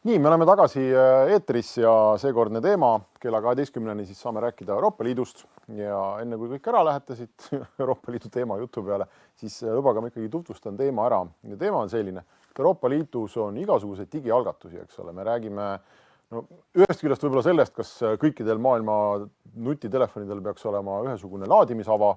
Nii, me oleme tagasi eetris ja seekordne teema kella 12-ni siis saame rääkida Euroopa Liidust ja enne kui kõik ära lähetasid Euroopa Liidu teema jutu peale, siis lubage ma ikkagi tutvustan teema ära. Ja teema on selline, et Euroopa Liidus on igasuguseid digialgatusi, eks ole. Me räägime ühest küljest võib-olla sellest, kas kõikidel maailma nutitelefonidel peaks olema ühesugune laadimisava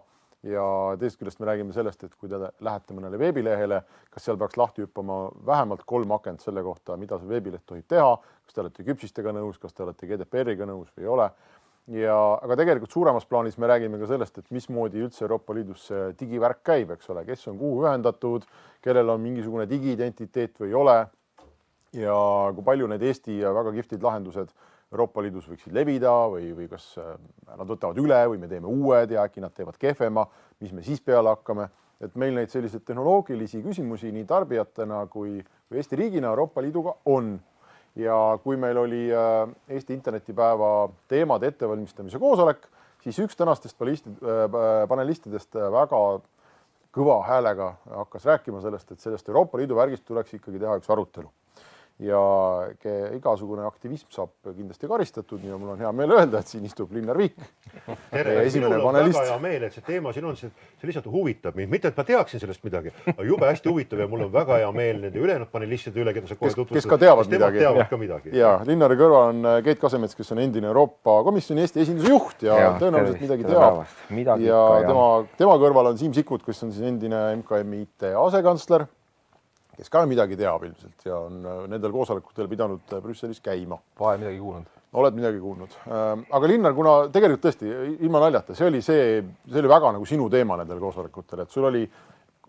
ja teisest küljest me räägime sellest, et kui te lähete mõnele veebilehele, kas seal peaks lahti hüppama vähemalt 3 akent selle kohta, mida see veebileht tohib teha, kas te olete küpsistega nõus, kas te olete GDPR-iga nõus või ei ole. Aga tegelikult suuremas plaanis me räägime ka sellest, et mismoodi üldse Euroopa Liidus see digivärk käib, eks ole, kes on kuhu ühendatud, kellel on mingisugune digiidentiteet või ei ole ja kui palju need Eesti väga kihvtid lahendused Euroopa Liidus võiksid levida või kas nad võtavad üle või me teeme uued ja äkki nad teevad kehvema, mis me siis peale hakkame. Et meil neid selliseid tehnoloogilisi küsimusi nii tarbijatena kui Eesti riigina Euroopa Liiduga on. Ja kui meil oli Eesti internetipäeva teemade ettevalmistamise koosolek, siis üks tänastest panelistidest väga kõva häälega hakkas rääkima sellest, et sellest Euroopa Liidu värgist tuleks ikkagi teha üks arutelu. Ja igasugune aktivism saab kindlasti karistatud ja mul on hea meel öelda, et siin istub Linnar Viik. Esimene panelist. Väga hea meel, et see teema siin on, see lihtsalt huvitab mind. Mitte, et ma teaksin sellest midagi, aga jube hästi huvitav ja mul on väga hea meel nende ülejäänud panelistide üle, keda sa kohe tutvustad. Kes ka teavad midagi. Teavad ka midagi. Ja Linnari kõrval on Keit Kasemets, kes on endine Euroopa Komisjoni Eesti esinduse juht ja tõenäoliselt midagi teab. Ja tema kõrval on Siim Sikkut, kes on siis endine MKM IT asekantsler, kes ka midagi teab ilmselt ja on nendel koosolekutel pidanud Brüsselis käima. Vahel midagi kuulnud. Oled midagi kuulnud. Aga Linnar, kuna tegelikult tõesti ilma naljata, see oli väga nagu sinu teema nendel koosolekutel, et sul oli,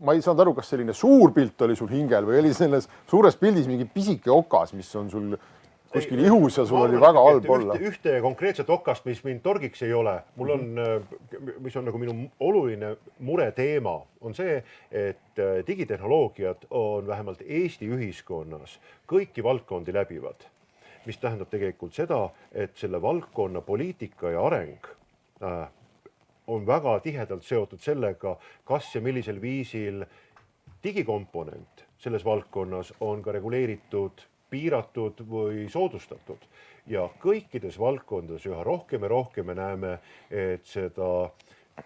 ma ei saanud aru, kas selline suur pilt oli sul hingel või oli selles suures pildis mingi pisike okas, mis on sul kuskil ihus ja sul oli väga halb olla. Ühte konkreetset okast, mis mind torgiks ei ole, mul on, mis on nagu minu oluline mure teema, on see, et digitehnoloogiad on vähemalt Eesti ühiskonnas kõiki valdkondi läbivad, mis tähendab tegelikult seda, et selle valdkonna poliitika ja areng on väga tihedalt seotud sellega, kas ja millisel viisil digikomponent selles valdkonnas on ka reguleeritud, piiratud või soodustatud. Ja kõikides valdkondades üha rohkem ja rohkem me näeme, et seda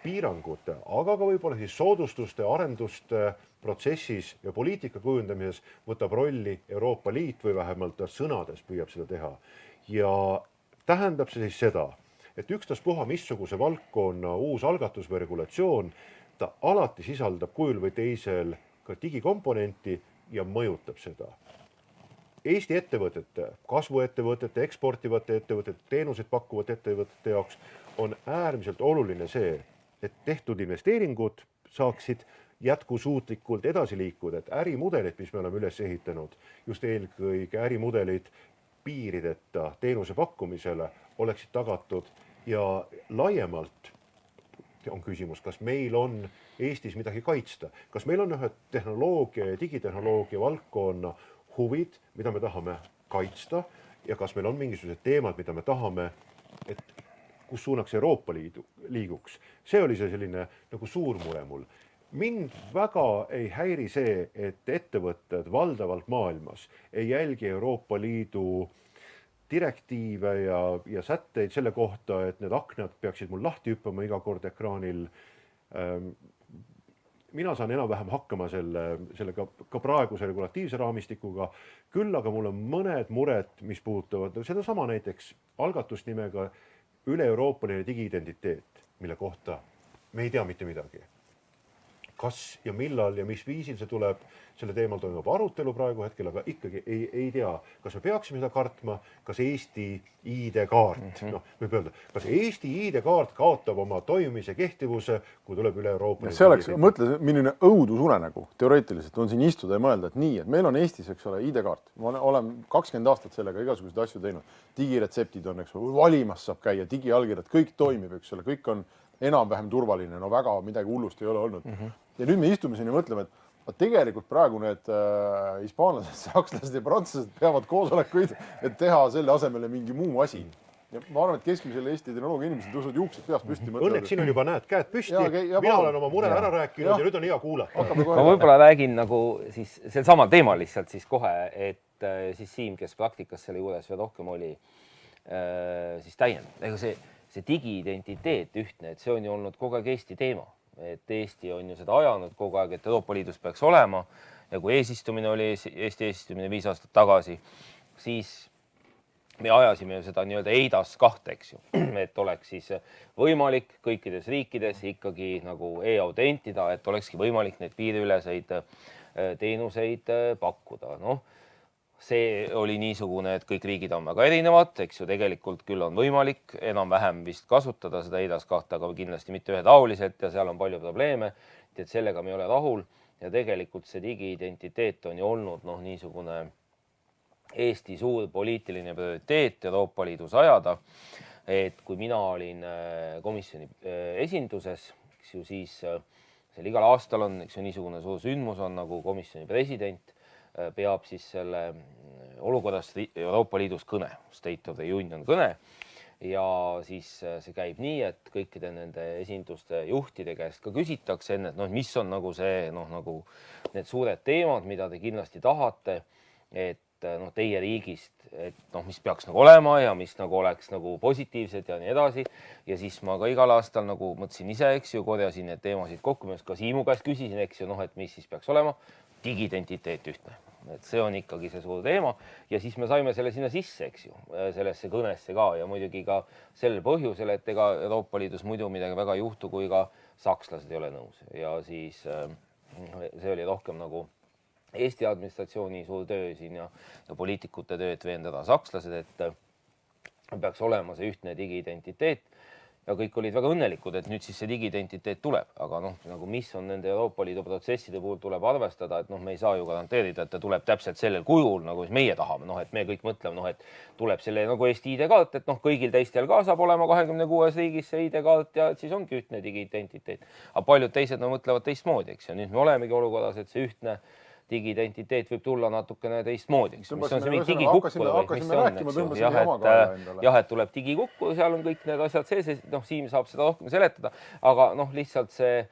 piirangute, aga ka võib-olla siis soodustuste, arenduste protsessis ja poliitika kujundamises võtab rolli Euroopa Liit või vähemalt sõnades püüab seda teha. Ja tähendab see siis seda, et ükstaspuha missuguse valdkonna uus algatus või regulatsioon, ta alati sisaldab kujul või teisel ka digikomponenti ja mõjutab seda. Eesti ettevõtete, kasvuettevõtete, eksportivate ettevõtete, teenuseid pakkuvate ettevõtete jaoks on äärmiselt oluline see, et tehtud investeeringud saaksid jätkusuutlikult edasi liikuda, et ärimudelid, mis me oleme üles ehitanud, just eelkõige ärimudelid piirideta teenuse pakkumisele oleksid tagatud ja laiemalt on küsimus, kas meil on Eestis midagi kaitsta, kas meil on ühe tehnoloogia ja digitehnoloogia valdkonna huvid, mida me tahame kaitsta ja kas meil on mingisugused teemad, mida me tahame, et kus suunaks Euroopa Liidu liiguks. See oli see selline nagu suur mure mul. Mind väga ei häiri see, et ettevõtted valdavalt maailmas ei jälgi Euroopa Liidu direktiive ja sätteid selle kohta, et need aknad peaksid mul lahti hüppama iga kord ekraanil. Mina saan enam-vähem hakkama sellega ka praeguse regulatiivse raamistikuga, küll aga mul on mõned mured, mis puudutavad seda sama näiteks algatust nimega üle-euroopaline digiidentiteet, mille kohta me ei tea mitte midagi. Kas ja millal ja mis viisil see tuleb, selle teemal toimub arutelu praegu hetkel, aga ikkagi ei tea, kas me peaksime seda kartma, kas Eesti ID-kaart, võib öelda, kas Eesti ID-kaart kaotab oma toimimise kehtivuse, kui tuleb üle Euroopa. See oleks, mõtle, milline õudusunenägu teoreetiliselt on siin istuda ja mõelda, et nii, et meil on Eestis, eks ole, ID-kaart. Ma olen 20 aastat sellega igasuguseid asju teinud. Digiretseptid on, eks ole, valimas saab käia, digiallkirjad, kõik toimib, eks ole, kõik on enam-vähem turvaline, no väga midagi hullust ei ole olnud. Ja nüüd me istume siin ja mõtleme, et tegelikult praegu need hispaanlased, sakslased ja prantslased peavad koosolekuid, et teha selle asemele mingi muu asi. Ja ma arvan, et keskmisel Eesti tehnoloogia inimesed tõusvad juuksed peast püsti. Õnneks siin on juba näed käed püsti, mina olen oma mure ära rääkinud ja nüüd on hea kuulata. Ma võib-olla räägin nagu siis sel samal teemal lihtsalt siis kohe, et et siis Siim, kes praktikas selle juures veel rohkem oli, siis täiendab. Ega see digiidentiteet ühtne, et see on ju olnud kogu aeg Eesti teema. Et Eesti on ju seda ajanud kogu aeg, et Euroopa Liidus peaks olema. Ja kui eesistumine oli, Eesti eesistumine 5 aastat tagasi, siis me ajasime seda nii-öelda EIDAS 2, eks ju, et oleks siis võimalik kõikides riikides ikkagi nagu e-autentida, et olekski võimalik neid piiriüleseid teenuseid pakkuda. Noh, see oli niisugune, et kõik riigid on väga erinevad, eks ju, tegelikult küll on võimalik enam-vähem vist kasutada seda EIDAS 2, aga kindlasti mitte ühetaoliselt ja seal on palju probleeme, et sellega me ei ole rahul ja tegelikult see digiidentiteet on ju olnud niisugune Eesti suur poliitiline prioriteet Euroopa Liidus ajada, et kui mina olin komisjoni esinduses, eks ju, siis seal igal aastal on, eks ju, niisugune suur sündmus on nagu komisjoni president peab siis selle olukorrast Euroopa Liidus kõne, State of the Union kõne ja siis see käib nii, et kõikide nende esinduste juhtide käest ka küsitakse enne, et mis on nagu see, nagu need suured teemad, mida te kindlasti tahate, et teie riigist, et mis peaks nagu olema ja mis nagu oleks nagu positiivsed ja nii edasi. Ja siis ma ka igal aastal nagu mõtlesin ise, eks ju, korjasin need teemasid kokku, ka Siimu käest küsisin, eks ju, et mis siis peaks olema. Digiidentiteet ühtne. Et see on ikkagi see suur teema ja siis me saime selle sinna sisse, eks ju, sellesse kõnesse ka ja muidugi ka sellel põhjusel, et ega Euroopa Liidus muidu midagi väga ei juhtu, kui ka sakslased ei ole nõus ja siis see oli rohkem nagu Eesti administratsiooni suur töö siin ja poliitikute töö, et veendada sakslased, et peaks olema see ühtne digiidentiteet ja kõik olid väga õnnelikud, et nüüd siis see digiidentiteet tuleb, aga nagu mis on nende Euroopa Liidu protsesside puhul tuleb arvestada, et me ei saa ju garanteerida, et ta tuleb täpselt sellel kujul, nagu meie tahame, et me kõik mõtleme, et tuleb selle nagu Eesti ID-kaart, et kõigil teistel ka saab olema 26 riigis see ID-kaart ja siis ongi ühtne digiidentiteet. Aga paljud teised mõtlevad teistmoodi, eks ja nüüd me olemegi olukorras, et see ühtne digiidentiteet võib tulla natukene teistmoodi. Jah, et tuleb digikukku, seal on kõik need asjad sees, Siim saab seda rohkem seletada, aga lihtsalt see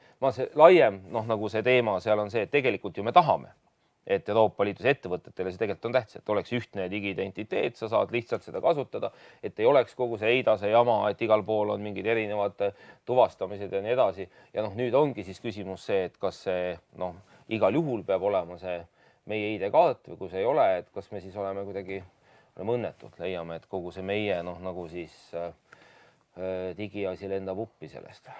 laiem nagu see teema seal on see, et tegelikult ju me tahame, et Euroopa Liidus ettevõtetele see tegelikult on tähtis, et oleks ühtne digiidentiteet, sa saad lihtsalt seda kasutada, et ei oleks kogu see EIDAS-e jama, et igal pool on mingid erinevad tuvastamised ja nii edasi. Ja nüüd ongi siis küsimus see, et kas see igal juhul peab olema see meie ID-kaart või kui see ei ole, et kas me siis oleme kuidagi õnnetud, leiame, et kogu see meie nagu siis digiasi lendab uppi sellest.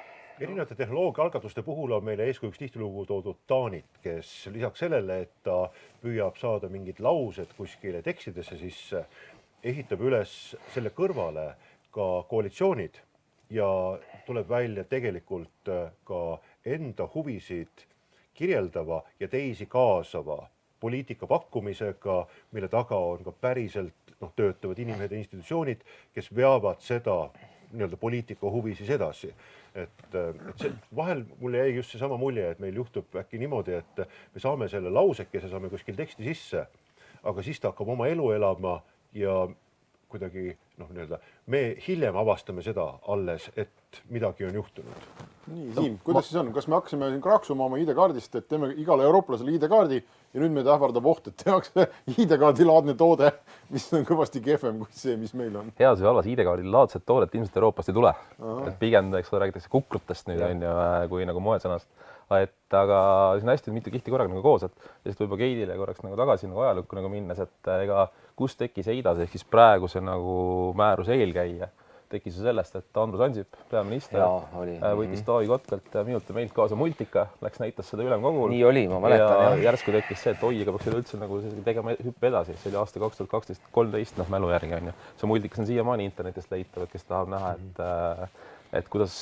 Erinevate tehnoloogia algatuste puhul on meile eeskujuks tihtilugu toodud Taanit, kes lisaks sellele, et ta püüab saada mingid laused kuskile tekstidesse sisse, ehitab üles selle kõrvale ka koalitsioonid ja tuleb välja tegelikult ka enda huvisid kirjeldava ja teisi kaasava poliitika pakkumisega, mille taga on ka päriselt töötavad inimesed ja institutsioonid, kes veavad seda nii-öelda poliitika huvi siis edasi. Et vahel mulle jäi just seesama mulje, et meil juhtub äkki niimoodi, et me saame selle lausekese, saame kuskil teksti sisse, aga siis ta hakkab oma elu elama ja kuidagi me hiljem avastame seda alles, et midagi on juhtunud. Nii, Siim, kuidas siis on? Kas me hakkasime kraksuma oma ID-kaardist, et teeme igale eurooplasele ID-kaardi ja nüüd meid ähvardab oht, et tehakse ID-kaardi laadne toode, mis on kõvasti kehvem kui see, mis meil on? Heas või halvas ID-kaardi laadset toodet ilmselt Euroopast ei tule. Et pigem räägitakse kukrutest nüüd on ju, kui nagu moesõnast. Aga see on hästi mitu kihti korraga nagu koos, et lihtsalt võib-olla Keidile korraks nagu tagasi nagu ajalukku nagu minnes, et ega kus tekkis EIDAS ehk siis praeguse nagu määruse eelkäija. Tekkis ju sellest, et Andrus Ansip, peaminister, võitis Taavi Kotkalt minult ja meilt kaasa multika, läks näitas seda ülemkogul. Nii oli, ma mäletan. Ja järsku tekkis see, et ega peaks üldse nagu tegema hüppe edasi. See oli aasta 2012-13 mälu järgi on ju. See multikas on siiamaani internetist leitav, et kes tahab näha, et kuidas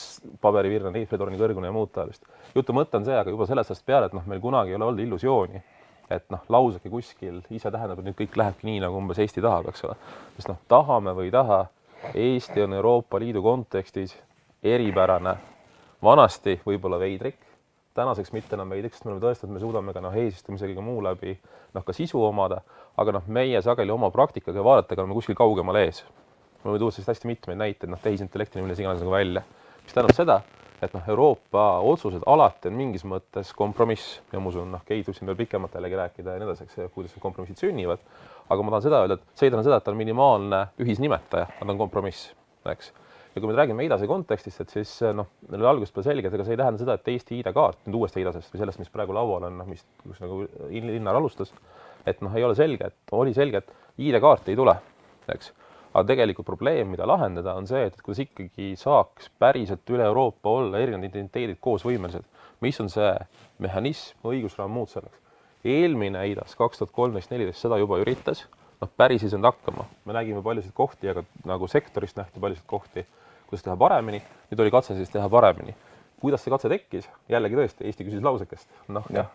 paberivirn on Eiffeli kõrgune ja muud taolist. Jutu mõte on see, aga juba sellest ajast peale, et meil kunagi ei ole olnud illusiooni, et lausake kuskil ise tähendab, et nüüd kõik lähebki nii, nagu umbes Eesti tahab, eks ole. Sest tahame või ei taha, Eesti on Euroopa Liidu kontekstis eripärane, vanasti võib-olla veidrik, tänaseks mitte enam veidrik, sest me oleme tõestanud, et me suudame ka eesistumisega ka muu läbi ka sisu omada, aga meie sageli oma praktikaga vaadatakse oleme kuskil kaugemal ees. Me võime tuua hästi mitmeid näiteid, tehisintellekti milles iganes nagu välja. Mis tähendab seda, et noh, Euroopa otsused alati on mingis mõttes kompromiss ja ma usun, noh, Keit võib siin veel pikemalt jällegi rääkida ja nii edasi, eks, kuidas need kompromissid sünnivad. aga ma tahan seda öelda, et see ei tähenda seda, et ta on minimaalne ühisnimetaja, nad on kompromiss, eks. Ja kui me räägime IDAS-e kontekstist, et siis noh, meil oli algusest peale selge, et ega see ei tähenda seda, et Eesti ID-kaart nüüd uuest IDAS-est või sellest, mis praegu laual on, noh, mis kus nagu Linnar alustas, et noh, ei ole selge, et oli selge, et ID-kaart ei tule, eks. Aga tegelikult probleem, mida lahendada, on see, et kuidas ikkagi saaks päriselt üle Euroopa olla erinevad identiteedid koos võimelised. Mis on see mehhanism, õigusraam muud selleks? Eelmine IDAS 2013-14 seda juba üritas, noh, päris ei saanud hakkama. Me nägime paljusid kohti, aga nagu sektorist nähti paljusid kohti, kuidas teha paremini. Nüüd oli katse siis teha paremini. Kuidas see katse tekkis? Jällegi tõesti, Eesti küsis lausekest. Noh, jah.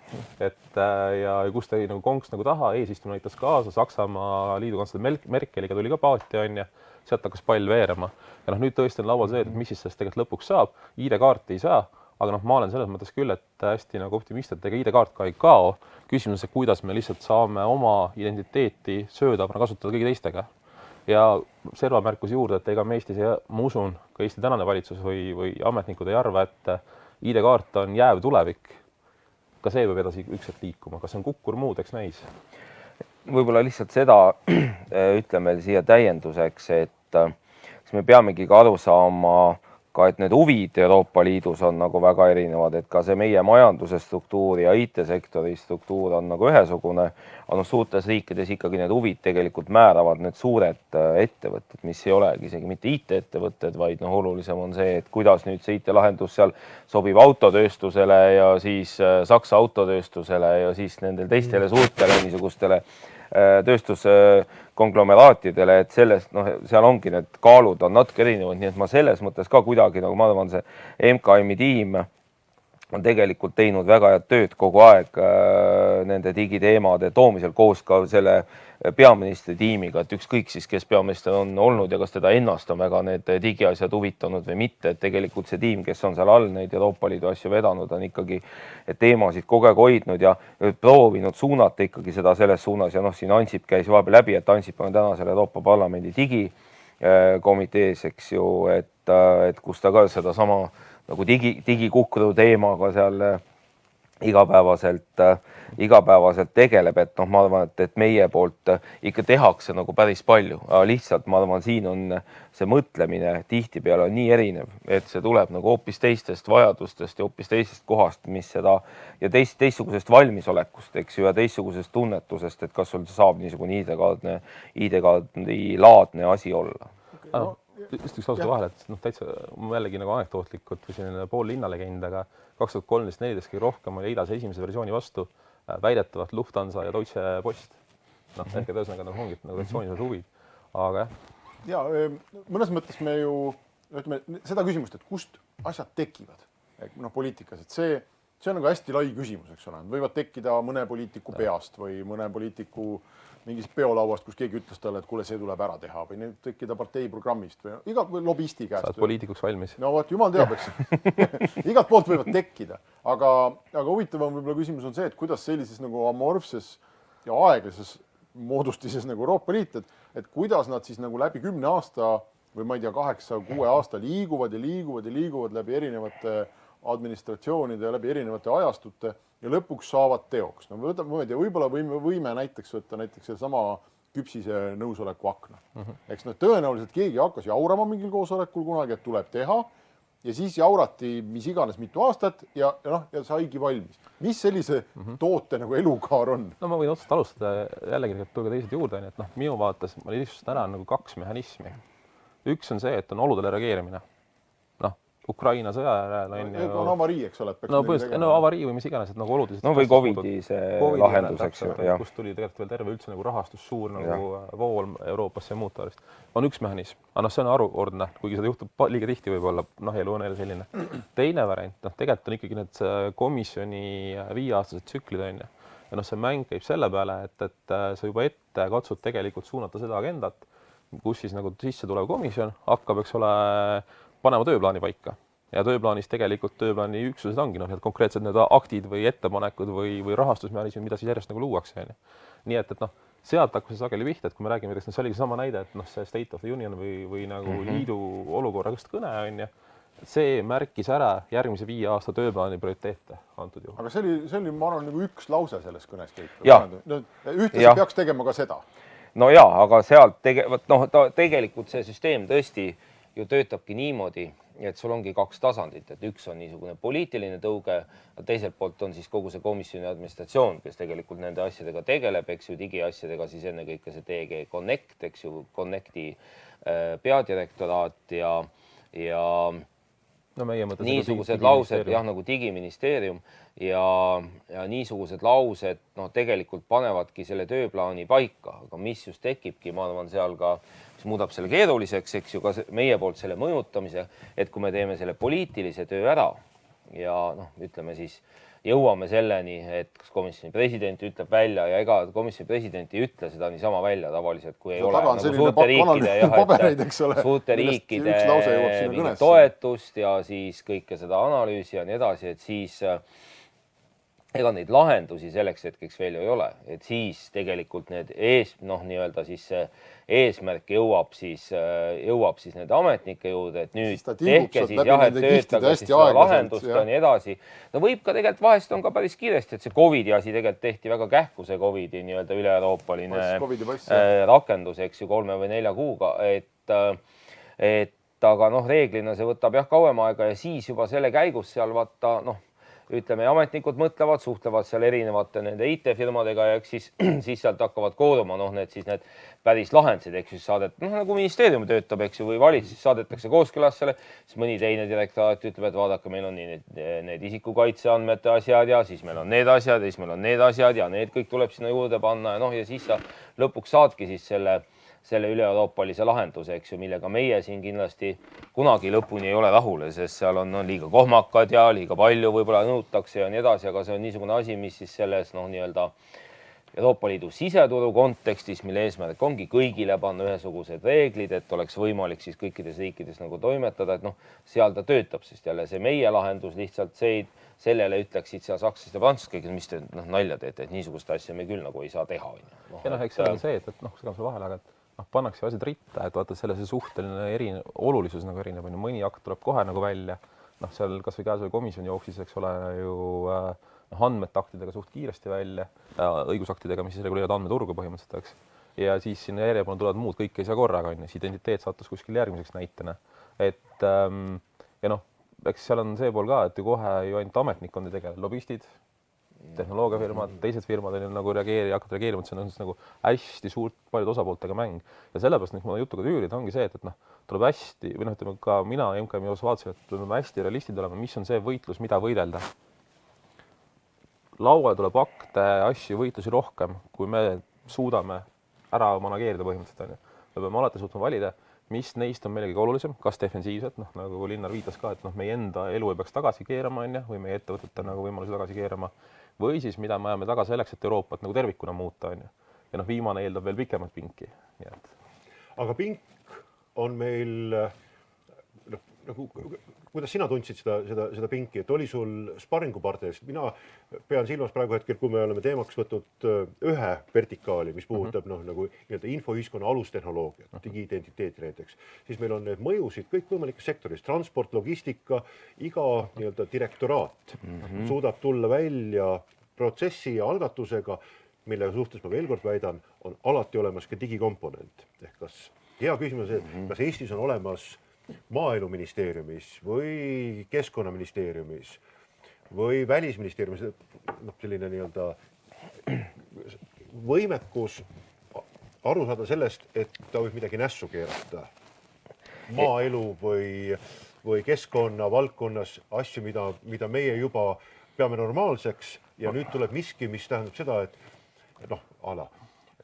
Et ja kus ta nagu konks nagu taha, eesistumine näitas kaasa, Saksamaa liidukantsler Merkeliga tuli ka paati, on ja sealt hakkas pall veerema. Ja noh, nüüd tõesti on laual see, et mis siis sellest tegelikult lõpuks saab. ID-kaarti ei saa, aga noh, ma olen selles mõttes küll, et hästi nagu optimist, et ega ID-kaart ka ei kao. Küsimus on see, kuidas me lihtsalt saame oma identiteeti söödavana kasutada kõigi teistega. Ja servamärkus juurde, et ega me Eestis, ma usun, ka Eesti tänane valitsus või ametnikud ei arva, et ID-kaart on jääv tulevik. Ka see võib edasi ükselt liikuma. Kas on kukkur muud, eks näis? Võib-olla lihtsalt seda ütleme siia täienduseks, et me peamegi ka aru saama, ka et need huvid Euroopa Liidus on nagu väga erinevad, et ka see meie majanduse struktuur ja IT-sektori struktuur on nagu ühesugune, aga suurtes riikides ikkagi need huvid tegelikult määravad need suured ettevõtted, mis ei olegi isegi mitte IT-ettevõtted, vaid noh, olulisem on see, et kuidas nüüd see IT-lahendus seal sobib autotööstusele ja siis Saksa autotööstusele ja siis nendel teistele suurtele niisugustele tööstuskonglomeraatidele, et sellest, noh, seal ongi need kaalud on natuke erinevad, nii et ma selles mõttes ka kuidagi, nagu ma arvan, see MKM-i tiim on tegelikult teinud väga head tööd kogu aeg nende digiteemade toomisel koos ka selle peaministri tiimiga, et ükskõik siis, kes peaminister on olnud ja kas teda ennast on väga need digiasjad huvitanud või mitte, et tegelikult see tiim, kes on seal all neid Euroopa Liidu asju vedanud, on ikkagi teemasid kogu aeg hoidnud ja proovinud suunata ikkagi seda selles suunas ja noh, siin Ansip käis vahepeal läbi, et Ansip on täna selle Euroopa Parlamendi digikomitees, eks ju, et kus ta ka seda sama nagu digikukru teemaga seal igapäevaselt tegeleb, et noh, ma arvan, et meie poolt ikka tehakse nagu päris palju, aga lihtsalt ma arvan, siin on see mõtlemine tihtipeale nii erinev, et see tuleb nagu hoopis teistest vajadustest ja hoopis teisest kohast, mis seda ja teistsugusest valmisolekust, eks ju, ja teistsugusest tunnetusest, et kas sul saab niisugune ID-kaardi laadne asi olla. No, just üks lause vahele, et noh, täitsa jällegi nagu anekdootlikult või selline pool linnalegend, aga 2013-14 kõige rohkem oli IDAS esimese versiooni vastu väidetavalt Lufthansa ja Deutsche Post. Noh, ehk et ühesõnaga nagu ongi nagu traditsioonilised huvid, aga jah. Ja mõnes mõttes me ju ütleme seda küsimust, et kust asjad tekivad noh, poliitikas, et see on nagu hästi lai küsimus, eks ole. Võivad tekkida mõne poliitiku peast või mõne poliitiku mingist peolauast, kus keegi ütles talle, et kuule, see tuleb ära teha või nüüd tekkida partei programmist või iga lobisti käest. Saad poliitikuks valmis. No vot, jumal teab, eks. Igalt poolt võivad tekkida, aga huvitavam võib-olla küsimus on see, et kuidas sellises nagu amorfses ja aeglases moodustises nagu Euroopa Liit, et kuidas nad siis nagu läbi 10 aasta või ma ei tea, 8-6 aasta liiguvad läbi erinevate administratsioonide ja läbi erinevate ajastute ja lõpuks saavad teoks. No võib-olla võime näiteks võtta seesama küpsise nõusoleku akna. Eks noh, tõenäoliselt keegi hakkas jaurama mingil koosolekul kunagi, et tuleb teha ja siis jaurati mis iganes mitu aastat ja saigi valmis. Mis sellise toote nagu elukaar on? No ma võin otsast alustada jällegi tulge teised juurde, et noh, minu vaates ma lihtsalt täna nagu 2 mehhanismi. Üks on see, et on oludele reageerimine. Ukraina sõja järel on avarii, eks ole. Avarii või mis iganes, et nagu oluliselt. No või COVID-i see lahendus, eks ju. Kus tuli tegelikult veel terve üldse nagu rahastus suur nagu vool Euroopasse ja muud taolist. On üks mehhanism, aga see on harukordne, kuigi seda juhtub liiga tihti võib-olla, elu on jälle selline. Teine variant, tegelikult on ikkagi need komisjoni 5-aastased tsüklid on ja see mäng käib selle peale, et sa juba ette katsud tegelikult suunata seda agendat, kus siis nagu sisse tulev komisjon hakkab, eks ole, panema tööplaani paika ja tööplaanis tegelikult tööplaani üksused ongi need konkreetsed need aktid või ettepanekud või rahastusmehhanismid, mida siis järjest nagu luuakse. Nii et sealt hakkab see sageli pihta, et kui me räägime, see oligi sama näide, et see State of the Union või nagu liidu olukorra kõne on ja see märkis ära järgmise 5 aasta tööplaani prioriteete antud juhul. aga see oli, ma arvan, nagu üks lause selles kõnes kõik. Ühtlasi peaks tegema ka seda. No jaa, aga sealt tegelikult see süsteem tõesti ju töötabki niimoodi, et sul ongi 2 tasandit, et üks on niisugune poliitiline tõuge, teiselt poolt on siis kogu see komisjoni administratsioon, kes tegelikult nende asjadega tegeleb, eks ju, digiasjadega, siis ennekõike see DG Connect, eks ju, Connecti peadirektoraat ja no meie mõttes niisugused laused, jah, nagu digiministeerium ja niisugused laused, tegelikult panevadki selle tööplaani paika, aga mis just tekibki, ma arvan, seal ka, mis muudab selle keeruliseks, eks ju, ka meie poolt selle mõjutamise, et kui me teeme selle poliitilise töö ära ja ütleme siis, jõuame selleni, et kas komisjoni president ütleb välja ja ega komisjoni president ei ütle seda niisama välja tavaliselt, kui ei ole nagu suurte riikide mingit toetust ja siis kõike seda analüüsi ja nii edasi, et siis ega neid lahendusi selleks hetkeks veel ei ole, et siis tegelikult need nii-öelda siis see eesmärk jõuab siis nende ametnike juurde, et nüüd tehke siis jah, et töötage siis seda lahendust ja nii edasi. No võib ka tegelikult vahest on ka päris kiiresti, et see COVID-i asi tegelikult tehti väga kähku, see COVID-i nii-öelda üle-euroopaline rakendus, eks ju, 3 või 4 kuuga, et aga reeglina see võtab jah kauem aega ja siis juba selle käigus seal vaata ütleme, ametnikud mõtlevad, suhtlevad seal erinevate nende IT-firmadega ja siis sealt hakkavad kooruma need päris lahendused, eks siis saadet, nagu ministeerium töötab, eks ju, või valitsus saadetakse kooskõlastusele, siis mõni teine direktoraat ütleb, et vaadake, meil on need isikukaitseandmete asjad ja siis meil on need asjad ja siis meil on need asjad ja need kõik tuleb sinna juurde panna ja siis sa lõpuks saadki siis selle üle-euroopalise lahenduse, eks ju, millega meie siin kindlasti kunagi lõpuni ei ole rahule, sest seal on liiga kohmakad ja liiga palju võib-olla nõutakse ja nii edasi, aga see on niisugune asi, mis siis selles nii-öelda Euroopa Liidu siseturu kontekstis, mille eesmärk ongi kõigile panna ühesugused reeglid, et oleks võimalik siis kõikides riikides nagu toimetada, et seal ta töötab, sest jälle see meie lahendus lihtsalt sellele ütleksid seal sakslased ja prantslased, mis te nalja teete, et niisugust asja me küll nagu ei saa teha. Ja eks see on see, et segan su vahele, aga pannakse asjad ritta, et vaata selle suhteline olulisus nagu erineb, mõni akt tuleb kohe nagu välja, seal kas või käesoleva komisjoni jooksis, eks ole, ju andmetaktidega suht kiiresti välja, õigusaktidega, mis siis reguleerivad andmeturgu põhimõtteliselt, eks. Ja siis sinna järjepoole tulevad muud, kõik ei saa korraga, siis identiteet sattus kuskil järgmiseks näitena. Et ja eks seal on see pool ka, et ju kohe ju ainult ametnikkond ei tegele, lobistid, tehnoloogiafirmad, teised firmad on nagu hakkavad reageerima, et see on nagu hästi suurt paljude osapooltega mäng. Ja sellepärast, kui ma jutuga tüürida, ongi see, et tuleb hästi, või ütleme ka mina MKM joos vaatasin, et tuleb hästi realistid olema, mis on see võitlus, mida võidelda. Lauale tuleb akte, asju, võitlusi rohkem, kui me suudame ära manageerida põhimõtteliselt. Me peame alati suutma valida, mis neist on meile kõige olulisem, kas defensiivselt, nagu Linnar viitas ka, et meie enda elu ei peaks tagasi keerama, või meie ettevõtete nagu võimalusi tagasi keerama, või siis mida me ajame taga selleks, et Euroopat nagu tervikuna muuta. Ja viimane eeldab veel pikemat pinki. Aga pink on meil, kuidas sina tundsid seda pinki, et oli sul sparringupartnerist? Mina pean silmas praegu hetkel, kui me oleme teemaks võtnud ühe vertikaali, mis puudutab nagu infoühiskonna alustehnoloogiat, digiidentiteeti näiteks, siis meil on need mõjusid kõikvõimalikes sektoris, transport, logistika, iga direktoraat suudab tulla välja protsessi ja algatusega, mille suhtes ma veel kord väidan, on alati olemas ka digikomponent. Ehk hea küsimus, kas Eestis on olemas Maaeluministeeriumis või Keskkonnaministeeriumis või Välisministeeriumis selline nii-öelda võimekus aru saada sellest, et ta võib midagi nässu keerata. Maaelu või keskkonna valdkonnas asju, mida meie juba peame normaalseks ja nüüd tuleb miski, mis tähendab seda, et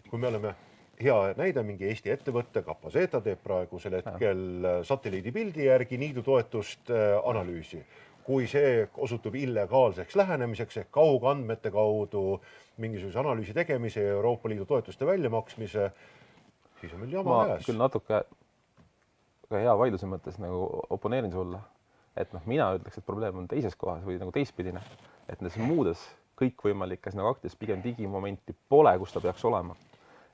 kui me oleme hea näide, mingi Eesti ettevõtte, Capaceta teeb praegusel hetkel satelliidipildi järgi niidutoetust analüüsi. Kui see osutub illegaalseks lähenemiseks ehk kaugandmete kaudu mingisuguse analüüsi tegemise ja Euroopa Liidu toetuste väljamaksmise, siis on meil jama käes. Küll natuke hea vaidluse mõttes nagu oponeerin sulle, et mina ütleks, et probleem on teises kohas või nagu teistpidine, et nendes muudes kõikvõimalikes nagu aktides pigem digimomenti pole, kus ta peaks olema.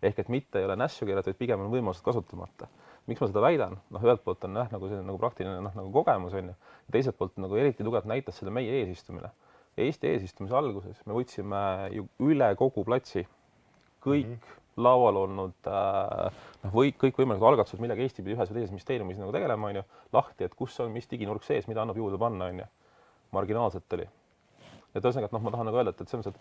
ehk et mitte ei ole nässu keerata, vaid pigem on võimalused kasutamata. Miks ma seda väidan? Noh, ühelt poolt on nagu see nagu praktiline nagu kogemus on ju, ja teiselt poolt nagu eriti tugevalt näitas seda meie eesistumine. Eesti eesistumise alguses me võtsime ju üle kogu platsi kõik laual olnud või kõikvõimalikud algatused, millega Eesti pidi ühes või teises ministeeriumis nagu tegelema, on ju, lahti, et kus on, mis diginurk sees, mida annab juurde panna, on ju. Marginaalselt oli. Ja tõusega, et ma tahan nagu öelda, et see on see, et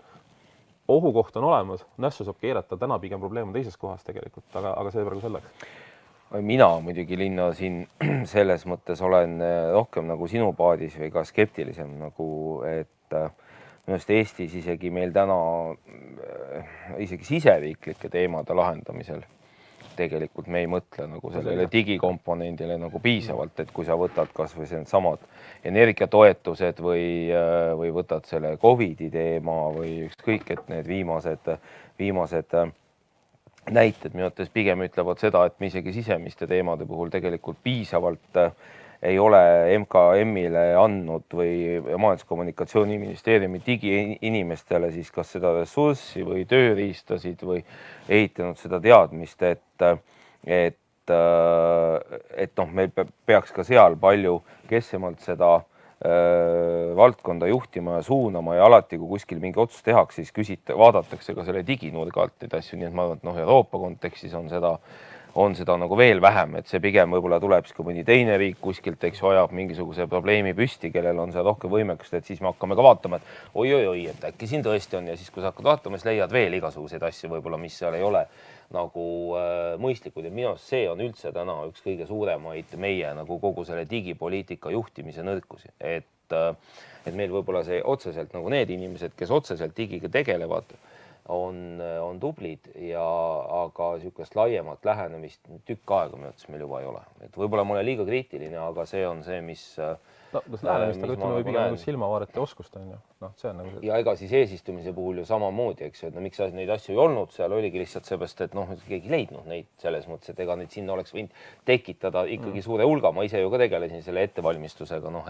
ohukoht on olemas, nässu saab keerata, täna pigem probleem on teises kohas tegelikult, aga see praegu selleks. Mina muidugi Linna siin selles mõttes olen rohkem nagu sinu paadis või ka skeptilisem nagu, et minu arust Eestis isegi meil täna isegi siseriiklike teemade lahendamisel tegelikult me ei mõtle nagu sellele digikomponendile nagu piisavalt, et kui sa võtad kas või need samad energiatoetused või võtad selle Covidi teema või ükskõik, et need viimased näited minu arvates pigem ütlevad seda, et me isegi sisemiste teemade puhul tegelikult piisavalt ei ole MKM-ile andnud või Majandus-Kommunikatsiooniministeeriumi digiinimestele siis kas seda ressurssi või tööriistasid või ehitanud seda teadmist, et noh, meil peaks ka seal palju kesksemalt seda valdkonda juhtima ja suunama ja alati, kui kuskil mingi otsus tehakse, siis vaadatakse ka selle diginurga alt neid asju, nii et ma arvan, et noh, Euroopa kontekstis on seda nagu veel vähem, et see pigem võib-olla tuleb siis, kui mõni teine riik kuskilt, eks ju, ajab mingisuguse probleemi püsti, kellel on seal rohkem võimekust, et siis me hakkame ka vaatama, et oi, et äkki siin tõesti on ja siis, kui sa hakkad vaatama, siis leiad veel igasuguseid asju võib-olla, mis seal ei ole nagu mõistlikud ja minu arust see on üldse täna üks kõige suuremaid meie nagu kogu selle digipoliitika juhtimise nõrkusi, et meil võib-olla see otseselt nagu need inimesed, kes otseselt digiga tegelevad, on tublid aga niisugust laiemat lähenemist tükk aega minu arvates meil juba ei ole. Et võib-olla ma olen liiga kriitiline, aga see on see, mis lähenemist, aga ütleme või pigem silmavaarete oskust on ju. No, see on nagu see. Ja ega siis eesistumise puhul ju samamoodi, eks ju, et no miks neid asju ei olnud, seal oligi lihtsalt seepärast, et noh, keegi leidnud neid selles mõttes, et ega neid sinna oleks võinud tekitada ikkagi suure hulga. Ma ise ju ka tegelesin selle ettevalmistusega, noh,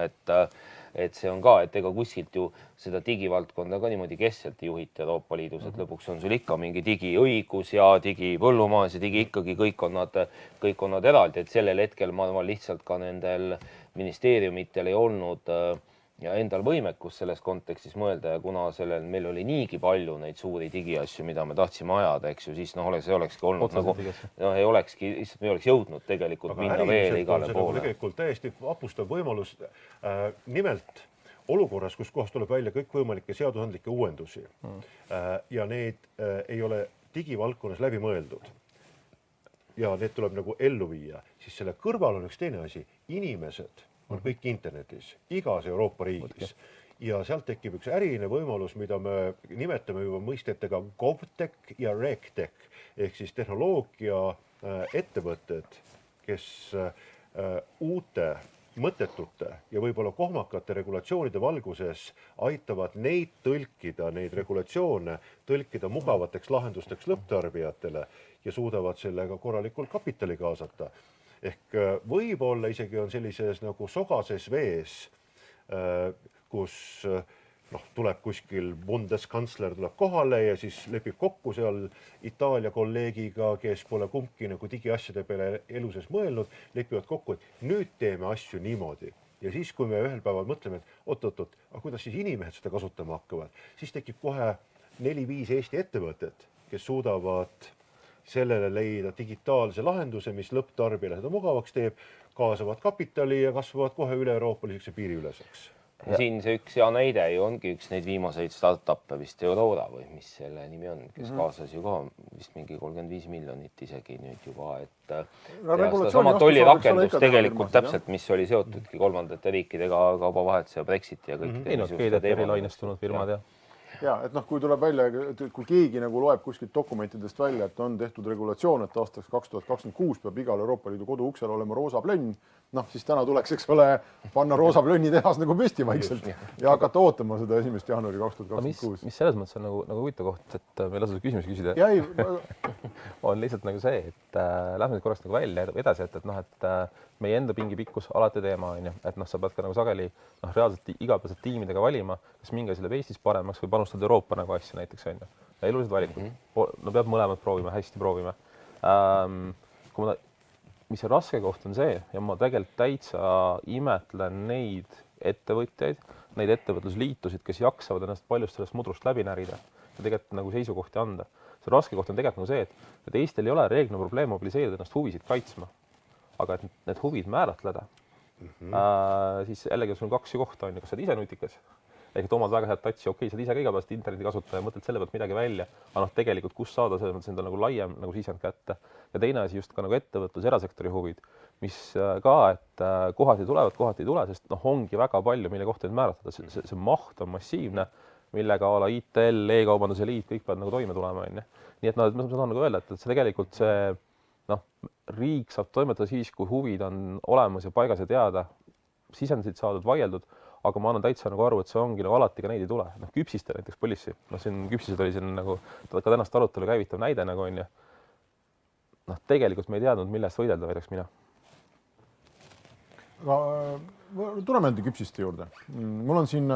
et see on ka, et ega kuskilt ju seda digivaldkonda ka niimoodi keskselt juhiti Euroopa Liidus, et lõpuks on sul ikka mingi digiõigus ja digipõllumajas ja digi ikkagi kõik on nad eraldi, et sellel hetkel ma arvan lihtsalt ka nendel ministeeriumitel ei olnud ja endal võimekus selles kontekstis mõelda ja kuna meil oli niigi palju neid suuri digiasju, mida me tahtsime ajada, eks ju, siis noh, see olekski olnud nagu, ei olekski, lihtsalt me ei oleks jõudnud tegelikult minna veel igale poole. Tegelikult täiesti vapustav võimalus. Nimelt olukorras, kus kohas tuleb välja kõikvõimalikke seadusandlikke uuendusi ja need ei ole digivaldkonnas läbi mõeldud ja need tuleb nagu ellu viia, siis selle kõrval on üks teine asi. Inimesed on kõik internetis, igas Euroopa riigis ja sealt tekib üks äriline võimalus, mida me nimetame juba mõistetega GovTech ja RegTech ehk siis tehnoloogia ettevõtted, kes uute mõttetute ja võib-olla kohmakate regulatsioonide valguses aitavad neid tõlkida, neid regulatsioone tõlkida mugavateks lahendusteks lõpptarbijatele ja suudavad sellega korralikult kapitali kaasata. Ehk võib-olla isegi on sellises nagu sogases vees, kus tuleb kuskil bundeskantsler tuleb kohale ja siis lepib kokku seal Itaalia kolleegiga, kes pole kumbki nagu digiasjade peale eluses mõelnud, lepivad kokku, et nüüd teeme asju niimoodi. Ja siis, kui me ühel päeval mõtleme, et oot, aga kuidas siis inimesed seda kasutama hakkavad, siis tekib kohe 4-5 Eesti ettevõtet, kes suudavad sellele leida digitaalse lahenduse, mis lõpptarbijale seda mugavaks teeb, kaasavad kapitali ja kasvavad kohe üle euroopaliseks ja piiriüleseks. Siin see üks hea näide ju ongi üks neid viimaseid startup'e vist Aurora või mis selle nimi on, kes kaasas ju ka vist mingi 35 miljonit isegi nüüd juba, et sama tollirakendus tegelikult täpselt, mis oli seotudki kolmandate riikidega kaubavahetuse ja Brexiti ja kõik. Ei noh, GDPR-i lainestunud firmad ja, et noh, kui tuleb välja, kui keegi nagu loeb kuskilt dokumentidest välja, et on tehtud regulatsioon, et aastaks 2026 peab igal Euroopa Liidu koduuksel olema roosa plönn, noh, siis täna tuleks, eks ole, panna roosa plönni tehas nagu püsti vaikselt ja hakata ootama seda 1. jaanuari 2026. Mis selles mõttes on nagu huvitav koht, et me ei lase küsimusi küsida. Ja ei, on lihtsalt nagu see, et lähme nüüd korraks nagu välja edasi, et noh, et meie enda pingi pikkus alati teema on ju, et noh, sa pead ka nagu sageli reaalselt igapäevaselt tiimidega valima, kas mingi asi läheb Eestis paremaks või unustad Euroopa nagu asja näiteks on ju. Elulised valikud. No peab mõlemad proovima, hästi proovime. Mis on raske koht on see ja ma tegelikult täitsa imetlen neid ettevõtjaid, neid ettevõtlusliitusid, kes jaksavad ennast paljust sellest mudrust läbi närida ja tegelikult nagu seisukohti anda. See raske koht on tegelikult nagu see, et Eestil ei ole reeglina probleem mobiliseerida ennast huvisid kaitsma, aga et need huvid määratleda, siis jällegi sul on 2 kohta, on ju, kas sa oled ise nutikas, ehk et omad väga head tatsi, okei, sa oled ise ka igapäevast interneti kasutaja, mõtled selle pealt midagi välja, aga tegelikult kus saada selles mõttes endal nagu laiem nagu sisend kätte. Ja teine asi just ka nagu ettevõtlus, erasektori huvid, mis ka, et kohati tulevad, kohati ei tule, sest ongi väga palju, mille kohta nüüd määratleda. See maht on massiivne, millega ala ITL, e-kaubanduse liit, kõik peavad nagu toime tulema. Nii et ma saan nagu öelda, et see tegelikult riik saab toimetada siis, kui huvid on olemas ja paigas ja teada, sisendeid saadud, vaieldud, aga ma annan täitsa nagu aru, et see ongi nagu alati ka neid ei tule. Küpsiste näiteks Põlissi. Siin küpsised oli siin nagu ka tänast arutelu käivitav näide nagu on ju. Tegelikult me ei teadnud, millest võidelda võidaks mina. Tuleme enda küpsiste juurde. Mul on siin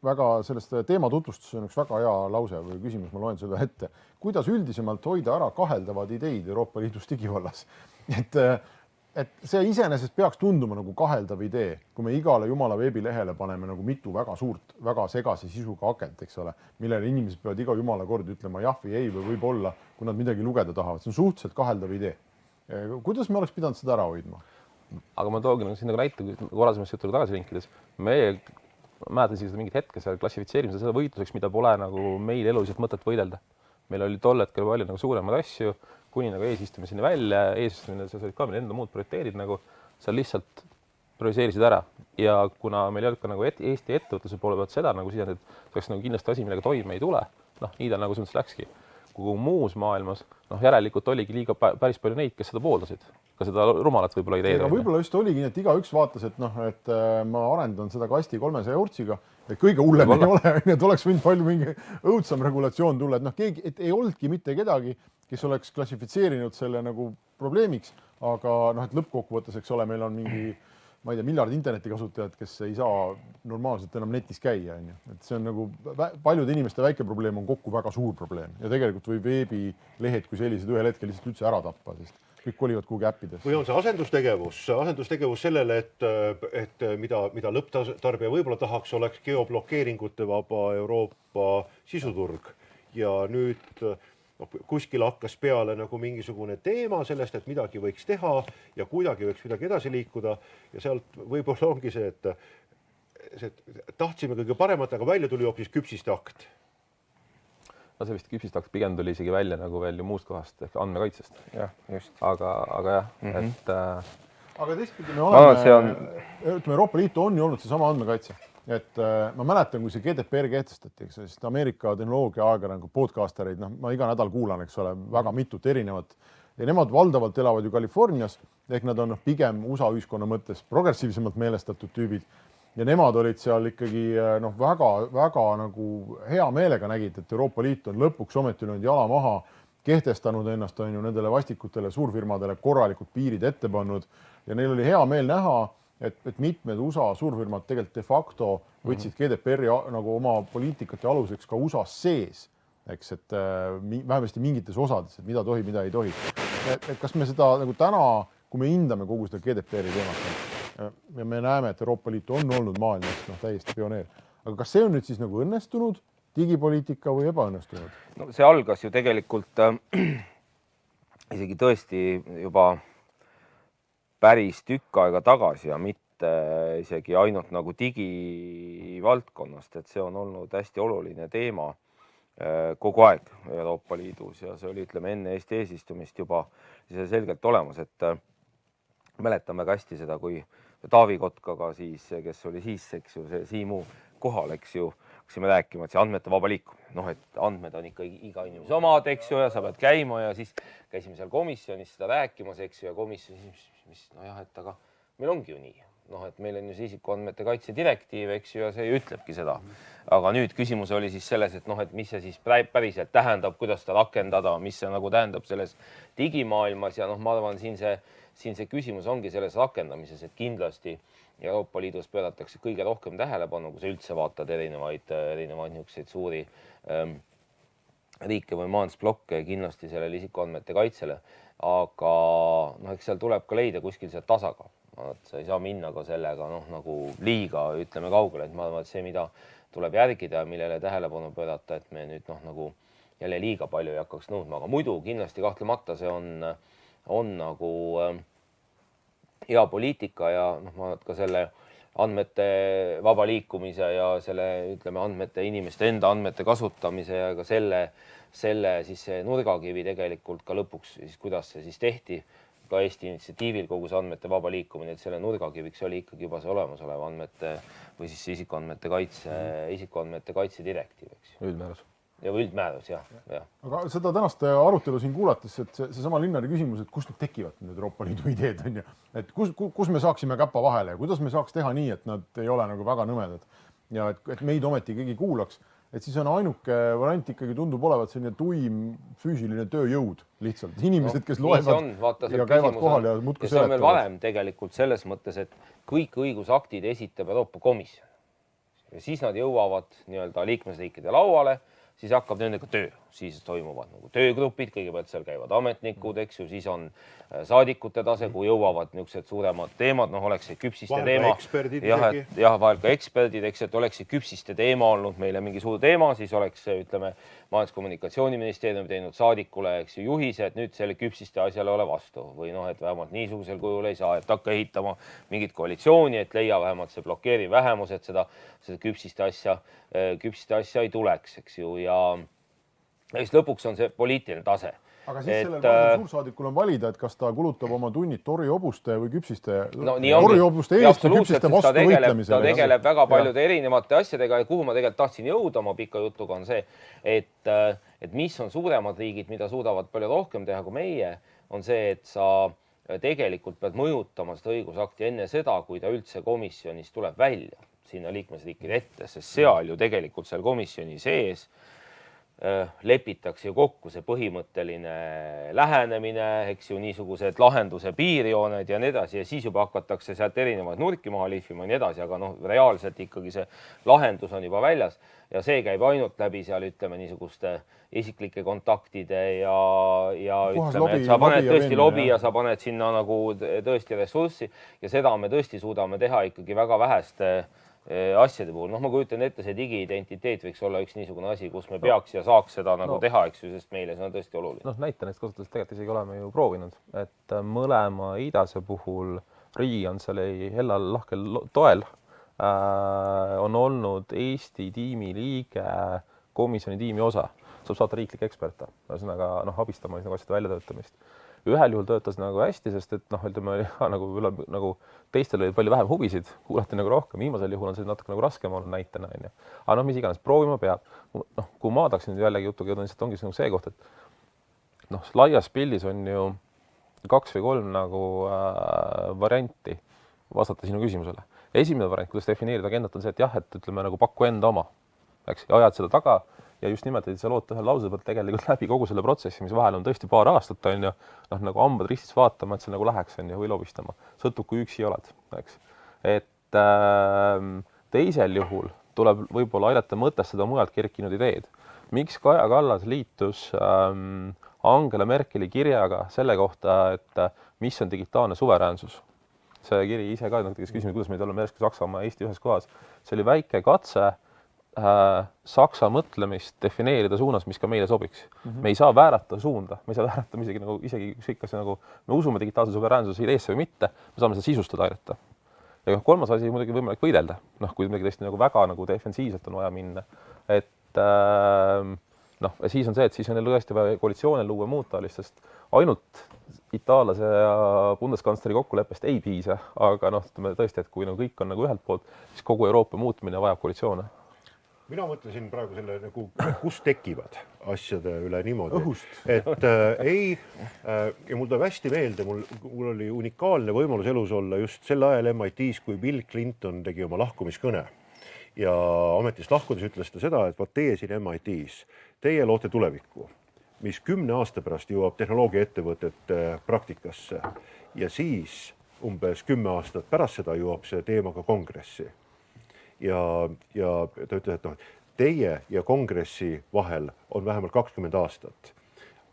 väga sellest teema tutvustuses on üks väga hea lause või küsimus, ma loen selle ette. Kuidas üldisemalt hoida ära kaheldavad ideid Euroopa Liidus digivallas? Et see iseenesest peaks tunduma nagu kaheldav idee, kui me igale jumala veebilehele paneme nagu mitu väga suurt, väga segase sisuga akent, eks ole, millele inimesed peavad iga jumala kord ütlema jah või ei või võib-olla, kui nad midagi lugeda tahavad. See on suhteliselt kaheldav idee. Kuidas me oleks pidanud seda ära hoidma? Aga ma toogin siin nagu näite, varasemast jutuga tagasi linkides. Me mäletan seda mingit hetke seal klassifitseerimise seda võitluseks, mida pole nagu meil eluliselt mõtet võidelda. Meil oli tol hetkel palju nagu suuremad asju, kuni nagu eesistumiseni välja, eesistumine, sa olid ka meil enda muud prioriteedid, nagu sa lihtsalt prioriseerisid ära. Ja kuna meil ei olnud ka nagu Eesti ettevõtluse poole pealt seda nagu sisend, et see oleks nagu kindlasti asi, millega toime ei tule, nii ta nagu suhtes läkski. Kui muus maailmas, järelikult oligi liiga päris palju neid, kes seda pooldasid. Ka seda rumalat võib-olla ideed. Võib-olla just oligi, et igaüks vaatas, et ma arendan seda kasti 300 eurtsiga, et kõige hullem ei ole, et oleks võinud palju mingi õudsam regulatsioon tulla, et ei olnudki mitte kedagi, kes oleks klassifitseerinud selle nagu probleemiks, aga et lõppkokkuvõttes, eks ole, meil on mingi, ma ei tea, miljard internetikasutajad, kes ei saa normaalselt enam netis käia. Et see on nagu paljude inimeste väike probleem on kokku väga suur probleem ja tegelikult võib veebilehed kui sellised ühel hetkel lihtsalt üldse ära tappa, sest kõik kolivad kuhugi äppides. Või on see asendustegevus sellele, et mida lõpptarbija võib-olla tahaks, oleks geoblokeeringute vaba Euroopa sisuturg ja nüüd kuskil hakkas peale nagu mingisugune teema sellest, et midagi võiks teha ja kuidagi võiks midagi edasi liikuda ja sealt võib-olla ongi see, et tahtsime kõige paremat, aga välja tuli hoopis küpsiste akt. See vist küpsiste akt pigem tuli isegi välja nagu veel ju muust kohast ehk andmekaitsest. Jah, just. Aga jah, et... Aga teistpidi me oleme, Euroopa Liitu on ju olnud see sama andmekaitse. Et ma mäletan, kui see GDPR kehtestati, sest Ameerika tehnoloogia ajakirjanikud, podcastereid, ma iga nädal kuulan, eks ole, väga mitut erinevat ja nemad valdavalt elavad ju Californias, ehk nad on pigem USA ühiskonna mõttes progressiivsemalt meelestatud tüübid ja nemad olid seal ikkagi väga nagu hea meelega nägid, et Euroopa Liit on lõpuks ometi löönud jala maha, kehtestanud ennast on ju nendele vastikutele suurfirmadele korralikud piirid ette pannud ja neil oli hea meel näha, et mitmed USA suurfirmad tegelikult de facto võtsid GDPR-i nagu oma poliitikate aluseks ka USA sees, eks, et vähemasti mingites osades, et mida tohib, mida ei tohi. Et kas me seda nagu täna, kui me hindame kogu seda GDPR-i teemat ja me näeme, et Euroopa Liit on olnud maailmas täiesti pioneer, aga kas see on nüüd siis nagu õnnestunud digipoliitika või ebaõnnestunud? No see algas ju tegelikult isegi tõesti juba päris tükk aega tagasi ja mitte isegi ainult nagu digivaldkonnast, et see on olnud hästi oluline teema kogu aeg Euroopa Liidus ja see oli, ütleme, enne Eesti eesistumist juba selgelt olemas, et mäletame ka hästi seda, kui Taavi Kotkaga siis, kes oli siis, eks ju, see Siimu kohal, eks ju, hakkasime rääkima, et see andmete vaba liikumine, et andmed on ikka iga inimese omad, eks ju, ja sa pead käima ja siis käisime seal komisjonis seda rääkimas, eks ju, ja komisjonis, et aga meil ongi ju nii. noh, et meil on ju see isikuandmete kaitse direktiiv, eks ju, ja see ütlebki seda. Aga nüüd küsimus oli siis selles, et noh, et mis see siis päriselt tähendab, kuidas seda rakendada, mis see nagu tähendab selles digimaailmas ja noh, ma arvan, siin see küsimus ongi selles rakendamises, et kindlasti Euroopa Liidus pööratakse kõige rohkem tähelepanu, kui sa üldse vaatad erinevaid niisuguseid suuri riike või majandusblokke kindlasti sellele isikuandmete kaitsele. Aga noh, eks seal tuleb ka leida kuskil see tasakaal. Sa ei saa minna ka sellega noh, nagu liiga ütleme kaugele, et ma arvan, et see, mida tuleb järgida ja millele tähelepanu pöörata, et me nüüd noh, nagu jälle liiga palju ei hakkaks nõudma, aga muidu kindlasti kahtlemata see on nagu hea poliitika ja noh, ma arvan, et ka selle andmete vaba liikumise ja selle, ütleme, andmete inimeste enda andmete kasutamise ja ka selle siis see nurgakivi tegelikult ka lõpuks siis, kuidas see siis tehti, ka Eesti initsiatiivil kogu see andmete vaba liikumine, et selle nurgakiviks oli ikkagi juba see olemasolev andmete või siis isikuandmete kaitse direktiiv, eks. Üldmäärus. Ja üldmäärus, jah. Aga seda tänast arutelu siin kuulates, et seesama Linnari küsimus, et kust need tekivad need Euroopa Liidu ideed, on ju, et kus me saaksime käpa vahele ja kuidas me saaks teha nii, et nad ei ole nagu väga nõmedad ja et meid ometi keegi kuulaks. Et siis on ainuke variant ikkagi tundub olevat selline tuim füüsiline tööjõud lihtsalt. Inimesed, kes loevad ja käivad kohal ja muudkui seletavad. See on veel varem tegelikult selles mõttes, et kõik õigusaktid esitab Euroopa Komisjon. Ja siis nad jõuavad nii-öelda liikmesriikide lauale, siis hakkab nendega töö. Siis toimuvad nagu töögrupid, kõigepealt seal käivad ametnikud, eks ju, siis on saadikute tase, kui jõuavad niisugused suuremad teemad, noh, oleks see küpsiste teema. Jah, vahel ka eksperdid, eks, et oleks see küpsiste teema olnud meile mingi suur teema, siis oleks, ütleme, Majandus-Kommunikatsiooniministeerium teinud saadikule, eks ju, juhise, et nüüd selle küpsiste asjale ole vastu või noh, et vähemalt niisugusel kujul ei saa, et hakka ehitama mingit koalitsiooni, et leia vähemalt see blokeeriv vähemus, et seda küpsiste asja ei tuleks, eks ju, ja siis lõpuks on see poliitiline tase. Aga siis sellel suursaadikul on valida, et kas ta kulutab oma tunnid torihobuste või küpsiste, torihobuste eest või küpsiste vastu võitlemisele. Ta tegeleb väga paljude erinevate asjadega ja kuhu ma tegelikult tahtsin jõuda oma pika jutuga on see, et mis on suuremad riigid, mida suudavad palju rohkem teha kui meie, on see, et sa tegelikult pead mõjutama seda õigusakti enne seda, kui ta üldse komisjonis tuleb välja sinna liikmesriikide ette, sest seal ju tegelikult seal komisjoni sees lepitakse ju kokku see põhimõtteline lähenemine, eks ju, niisugused lahenduse piirjooned ja nii edasi ja siis juba hakatakse sealt erinevaid nurki maha lihvima ja nii edasi, aga noh, reaalselt ikkagi see lahendus on juba väljas ja see käib ainult läbi seal, ütleme, niisuguste isiklike kontaktide ja ütleme, et sa paned tõesti lobi ja sa paned sinna nagu tõesti ressurssi ja seda me tõesti suudame teha ikkagi väga väheste asjade puhul. Noh, ma kujutan ette, see digiidentiteet võiks olla üks niisugune asi, kus me peaks ja saaks seda nagu teha, eks ju, sest meile see on tõesti oluline. Noh, näite neist kasutades tegelikult isegi oleme ju proovinud, et mõlema idase puhul riigi on selle hellal lahkel toel on olnud Eesti tiimi liige, komisjoni tiimi osa. Saab saata riiklik eksperte, ühesõnaga abistama asjade väljatöötamist. Ühel juhul töötas nagu hästi, sest et ütleme, nagu teistel oli palju vähem huvisid, kuulati nagu rohkem, viimasel juhul on see natuke nagu raskem olnud näitena. Aga mis iganes, proovima peab. Kui ma tahaksin jällegi jutuga jõuda, siis ongi see koht, et laias pildis on ju 2 või 3 nagu varianti vastata sinu küsimusele. Esimene variant, kuidas defineerida agendat, on see, et jah, et ütleme nagu paku enda oma, eks, ja ajad seda taga ja just nimelt, et sa lood ühe lause pealt tegelikult läbi kogu selle protsessi, mis vahel on tõesti paar aastat, on ju, nagu hambad ristis vaatama, et see nagu läheks, on ju, või lobistama. Sõltub, kui üksi oled, eks. Et teisel juhul tuleb võib-olla aidata mõtestada mujalt kerkinud ideed. Miks Kaja Kallas liitus Angela Merkeli kirjaga selle kohta, et mis on digitaalne suveräänsus? See kiri ise ka, kes küsimus, kuidas meid oleme Saksamaa ja Eesti ühes kohas. See oli väike katse Saksa mõtlemist defineerida suunas, mis ka meile sobiks. Me ei saa väärata suunda, me ei saa väärata isegi kas nagu me usume digitaalse suveräänsuse ideesse või mitte, me saame seda sisustada aidata. Ja kolmas asi muidugi võimalik võidelda, kui midagi tõesti nagu väga nagu defensiivselt on vaja minna. Et siis on see, et siis on tõesti vaja koalitsioone luua muuta, sest ainult itaallase ja bundeskantsleri kokkuleppest ei piisa, aga tõesti, et kui kõik on nagu ühelt poolt, siis kogu Euroopa muutmine vajab koalitsioone. mina mõtlesin praegu selle nagu, kus tekivad asjade üle niimoodi, Õhust. et ja mul tuleb hästi meelde, mul oli unikaalne võimalus elus olla just sel ajal MIT-s, kui Bill Clinton tegi oma lahkumiskõne ja ametist lahkudes ütles ta seda, et vaat teie siin MIT-s, teie loote tulevikku, mis 10 aasta pärast jõuab tehnoloogiaettevõtete praktikasse ja siis umbes 10 aastat pärast seda jõuab see teema ka kongressi. Ja ta ütles, et teie ja kongressi vahel on vähemalt 20 aastat.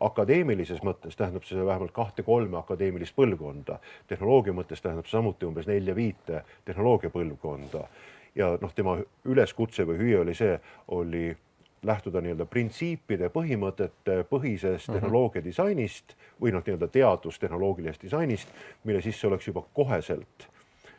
Akadeemilises mõttes tähendab see vähemalt 2-3 akadeemilist põlvkonda. Tehnoloogia mõttes tähendab samuti umbes 4-5 tehnoloogia põlvkonda. Ja tema üleskutse või hüüe oli lähtuda nii-öelda printsiipide, põhimõtete põhisest tehnoloogia disainist või nii-öelda teadustehnoloogilisest disainist, mille sisse oleks juba koheselt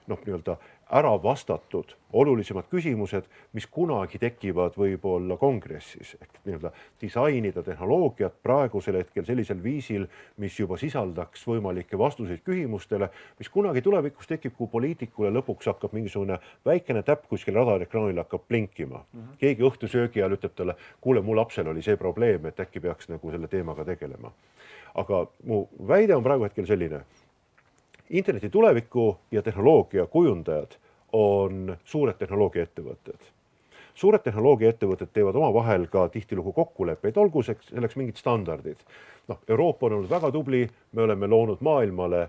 nii-öelda ära vastatud olulisemad küsimused, mis kunagi tekivad võib-olla kongressis. Ehk nii-öelda disainida tehnoloogiat praegusel hetkel sellisel viisil, mis juba sisaldaks võimalikke vastuseid küsimustele, mis kunagi tulevikus tekib, kui poliitikule lõpuks hakkab mingisugune väikene täpp kuskil radarekraanil hakkab blinkima. Keegi õhtusöögi ajal ütleb talle, kuule, mu lapsel oli see probleem, et äkki peaks nagu selle teemaga tegelema. Aga mu väide on praegu hetkel selline. Interneti tuleviku ja tehnoloogia kujundajad on suured tehnoloogiaettevõtted. Suured tehnoloogiaettevõtted teevad oma vahel ka tihtilugu kokkuleppeid, olgu selleks mingid standardid. Euroopa on olnud väga tubli, me oleme loonud maailmale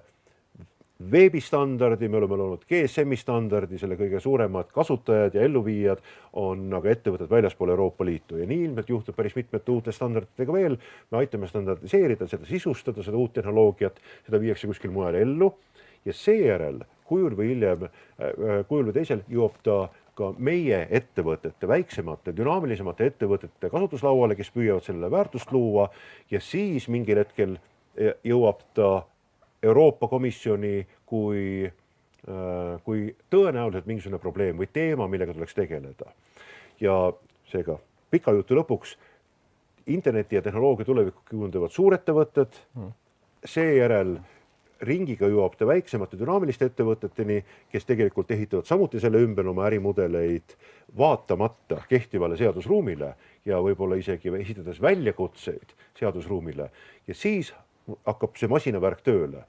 veebistandardi, me oleme loonud GSM-i standardi, selle kõige suuremad kasutajad ja elluviijad on aga ettevõtted väljaspool Euroopa Liitu ja nii ilmselt juhtub päris mitmete uute standarditega veel. Me aitame standardiseerida, seda sisustada, seda uut tehnoloogiat, seda viiakse kuskil mujal ellu ja seejärel kujul või teisel jõuab ta ka meie ettevõtete, väiksemate, dünaamilisemate ettevõtete kasutuslauale, kes püüavad sellele väärtust luua ja siis mingil hetkel jõuab ta Euroopa Komisjoni kui tõenäoliselt mingisugune probleem või teema, millega tuleks tegeleda. Ja seega pika jutu lõpuks interneti ja tehnoloogia tulevikku kujundavad suurettevõtted, seejärel ringiga jõuab ta väiksemate dünaamiliste ettevõteteni, kes tegelikult ehitavad samuti selle ümber oma ärimudeleid vaatamata kehtivale seadusruumile ja võib-olla isegi esitades väljakutseid seadusruumile ja siis hakkab see masinavärk tööle.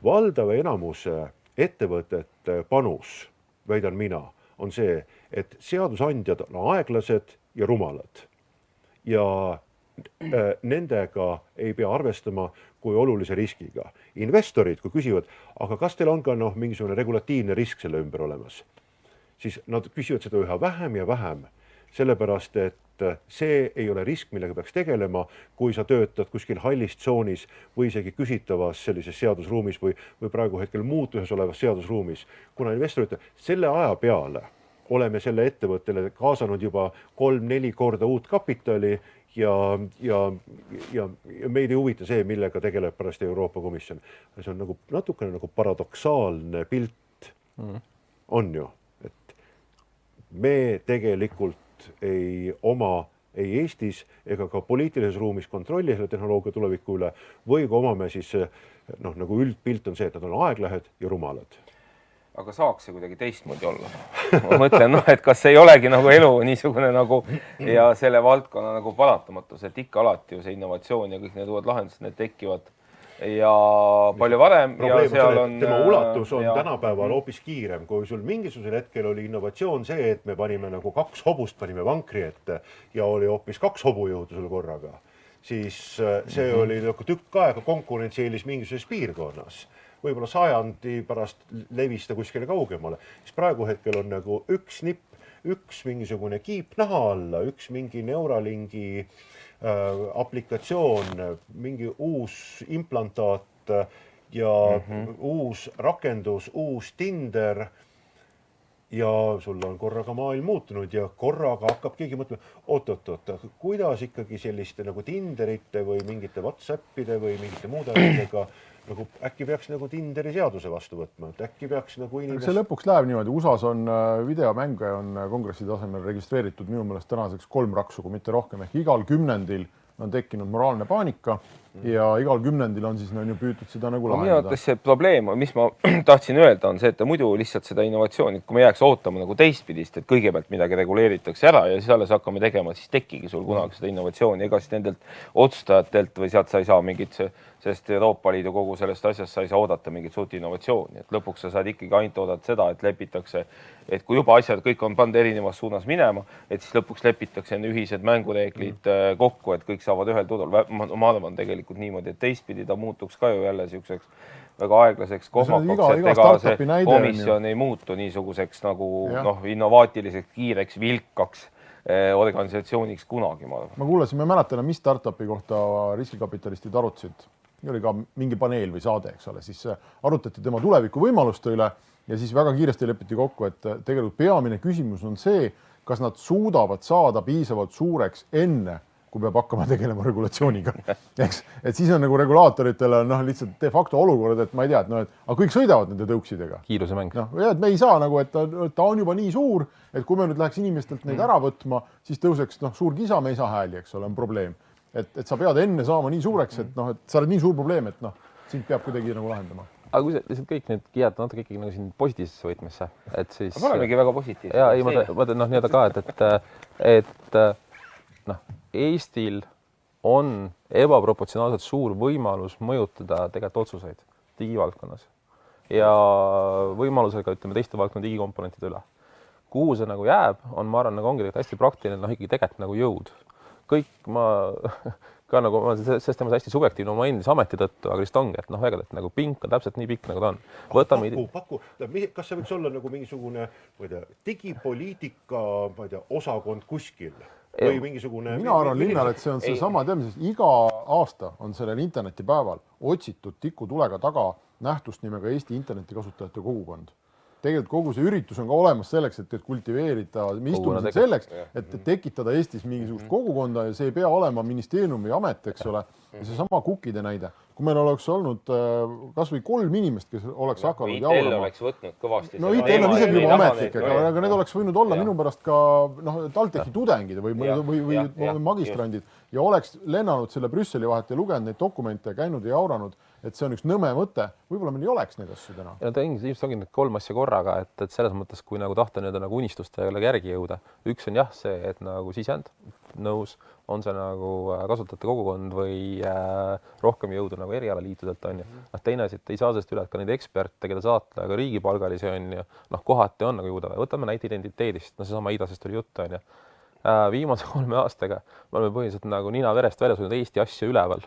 Valdava enamuse ettevõtete panus, väidan mina, on see, et seadusandjad on aeglased ja rumalad. Ja nendega ei pea arvestama kui olulise riskiga. Investorid, kui küsivad, aga kas teil on ka mingisugune regulatiivne risk selle ümber olemas, siis nad küsivad seda üha vähem ja vähem, sellepärast, et see ei ole risk, millega peaks tegelema, kui sa töötad kuskil hallis tsoonis või isegi küsitavas sellises seadusruumis või praegu hetkel muutuses olevas seadusruumis. Kuna investor ütleb, selle aja peale oleme selle ettevõttele kaasanud juba 3-4 korda uut kapitali ja meid ei huvita see, millega tegeleb pärast Euroopa Komisjon. See on natukene nagu paradoksaalne pilt. On ju, et me tegelikult ei oma ei Eestis ega ka poliitilises ruumis kontrolli selle tehnoloogia tuleviku üle või kui omame siis nagu üldpilt on see, et nad on aeglahed ja rumalad. Aga saaks see kuidagi teistmoodi olla? Ma mõtlen, et kas ei olegi nagu elu niisugune nagu ja selle valdkonna nagu paratamatus, et ikka alati ju see innovatsioon ja kõik need uued lahendused, need tekivad ja palju varem. Probleem ja on, tema ulatus on tänapäeval hoopis kiirem, kui sul mingisugusel hetkel oli innovatsioon see, et me panime nagu 2 hobust panime vankri ette ja oli hoopis 2 hobujõudu sul korraga, siis see oli nagu tükk aega konkurentsieelis mingisuguses piirkonnas. Võib-olla 100 pärast levista kuskile kaugemale, siis praegu hetkel on nagu üks nipp, üks mingisugune kiip naha alla, üks mingi Neuralingi aplikatsioon, mingi uus implantaat ja uus rakendus, uus Tinder ja sul on korraga maailm muutunud ja korraga hakkab keegi mõtlema, oot, kuidas ikkagi selliste nagu Tinderite või mingite WhatsAppide või mingite muude asjadega nagu äkki peaks nagu Tinderi seaduse vastu võtma, et äkki peaks nagu inimest... See lõpuks läheb niimoodi, USAs on videomänge on kongressi tasemel registreeritud minu meelest tänaseks 3 raksu, kui mitte rohkem, ehk igal 10. on tekkinud moraalne paanika ja igal kümnendil on siis ju püütud seda nagu minu lahendada. arvates see probleem, mis ma tahtsin öelda, on see, et muidu lihtsalt seda innovatsiooni, kui me jääks ootama nagu teistpidist, et kõigepealt midagi reguleeritakse ära ja siis alles hakkame tegema, siis tekkigi sul kunagi seda innovatsiooni, ega siis nendelt otsustajatelt või sealt sa ei saa mingit, sest Euroopa Liidu kogu sellest asjast sa ei saa oodata mingit suurt innovatsiooni, et lõpuks sa saad ikkagi ainult oodata seda, et lepitakse, et kui juba asjad kõik on pandud erinevas suunas minema, et siis lõpuks lepitakse ühised mängureeglid kokku, et kõik saavad ühel tudul. Ma arvan tegelikult niimoodi, et teistpidi ta muutuks ka ju jälle siukseks väga aeglaseks kohmakaks, et ega see komisjon ei muutu niisuguseks nagu innovaatiliseks, kiireks, vilkaks organisatsiooniks kunagi, ma arvan. Ma kuulasin, ma mäletan, mis startupi kohta riskikapitalistid arutasid. Oli ka mingi paneel või saade, eks ole, siis arutati tema tuleviku võimaluste üle ja siis väga kiiresti lepiti kokku, et tegelikult peamine küsimus on see, kas nad suudavad saada piisavalt suureks enne, kui peab hakkama tegelema regulatsiooniga. Eks? Et siis on nagu regulaatoritel lihtsalt de facto olukord, et ma ei tea, aga kõik sõidavad nende tõuksidega. Kiirusemäng. Et me ei saa nagu, et ta on juba nii suur, et kui me nüüd läheks inimestelt neid ära võtma, siis tõuseks suur kisa, me ei saa hääli, eks ole, on probleem. Et sa pead enne saama nii suureks, et sa oled nii suur probleem, et sind peab kuidagi nagu lahendama. Aga kui sa lihtsalt kõik need kihjad natuke ikkagi nagu siin positiivsesse võtmesse, et siis... Ma olemegi väga positiivse. Ja ei, ma mõtlen nii-öelda ka, et Eestil on ebaproportsionaalselt suur võimalus mõjutada tegelikult otsuseid digivaldkonnas ja võimalusega, ütleme, teiste valdkonna digikomponentide üle. Kuhu see nagu jääb, on, ma arvan, nagu ongi hästi praktiline, ikkagi tegelikult nagu jõud. Kõik ma ka nagu, sest temas hästi subjektiivne oma endise ameti tõttu, aga vist ongi, et väga, et nagu pink on täpselt nii pikk, nagu ta on. Paku, kas see võiks olla nagu mingisugune, digipoliitika, osakond kuskil? Või mingisugune... Mina arvan linnal, et see on see sama teeme, sest iga aasta on sellel internetipäeval otsitud tikutulega taga nähtust nimega Eesti internetikasutajate kogukond. Tegelikult kogu see üritus on ka olemas selleks, et kultiveerida, me istume selleks, et tekitada Eestis mingisugust kogukonda ja see ei pea olema ministeeriumi amet, eks ole. Ja see sama kukkide näide. Kui meil oleks olnud kas või 3 inimest, kes oleks hakanud jaurama. ITL oleks võtnud kõvasti. No ITL on isegi juba ametlik, aga need oleks võinud olla minu pärast ka TalTechi tudengid või magistrandid ja oleks lennanud selle Brüsseli vahet ja lugenud neid dokumente, käinud ja jauranud, et see on üks nõme mõte. Võib-olla meil ei oleks neid asju täna. Ja ta ilmselt ongi need 3 asja korraga, et selles mõttes, kui nagu tahta nagu unistustele järgi jõuda. Üks on jah see, et nagu sisend nõus, on see nagu kasutajate kogukond või rohkem jõudu nagu erialaliitudelt on ju. Teine asi, et ei saa sellest üle, et ka neid eksperte, keda saata, aga riigipalgalisi on ju, kohati on nagu jõuda. Võtame näite identiteedist, seesama idasest oli jutt on ju. Viimase 3 aastaga me oleme põhiliselt nagu nina verest välja suunud Eesti asja üleval.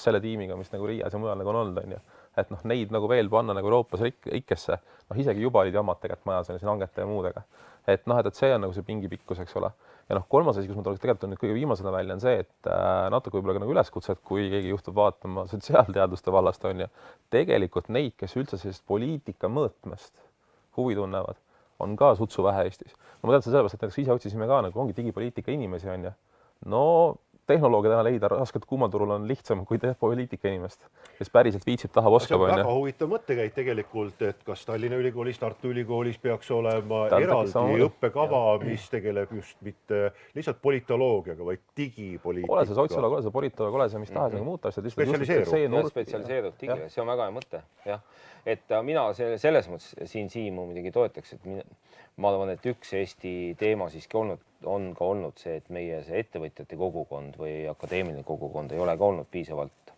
Selle tiimiga, mis nagu Riias ja mujal nagu on olnud, on ju. Et neid nagu veel panna nagu Euroopas rikkesse, isegi juba olid jamad tegelikult majas siin hangete ja muudega. Et see on nagu see pingi pikkus, eks ole. Ja 3. asi, kus ma tuleks tegelikult on nüüd kõige viimasena välja, on see, et natuke võib-olla nagu üleskutset, kui keegi juhtub vaatama sotsiaalteaduste vallast, on ju. Tegelikult neid, kes üldse sellist poliitika mõõtmest huvi tunnevad, on ka sutsu vähe Eestis. Ma tean sellepärast, et ise otsisime ka nagu ongi digipoliitika inimesi, on ju. Tehnoloogia täna leida raskelt kuumaturul on lihtsam kui poliitika inimest, kes päriselt viitsib, tahab, oskab. See on väga huvitav mõttekäid tegelikult, et kas Tallinna Ülikoolis, Tartu Ülikoolis peaks olema eraldi õppekava, mis tegeleb just mitte lihtsalt politoloogiaga, vaid digipoliitika. Ole see sotsioloog, ole see politoloog, ole see mis tahes nagu muuta asjad. Spetsialiseerub digile, see on väga hea mõte. Et mina selles mõttes siin Siimu muidugi toetaks, et ma arvan, et üks Eesti teema siiski on ka olnud see, et meie see ettevõtjate kogukond või akadeemiline kogukond ei ole ka olnud piisavalt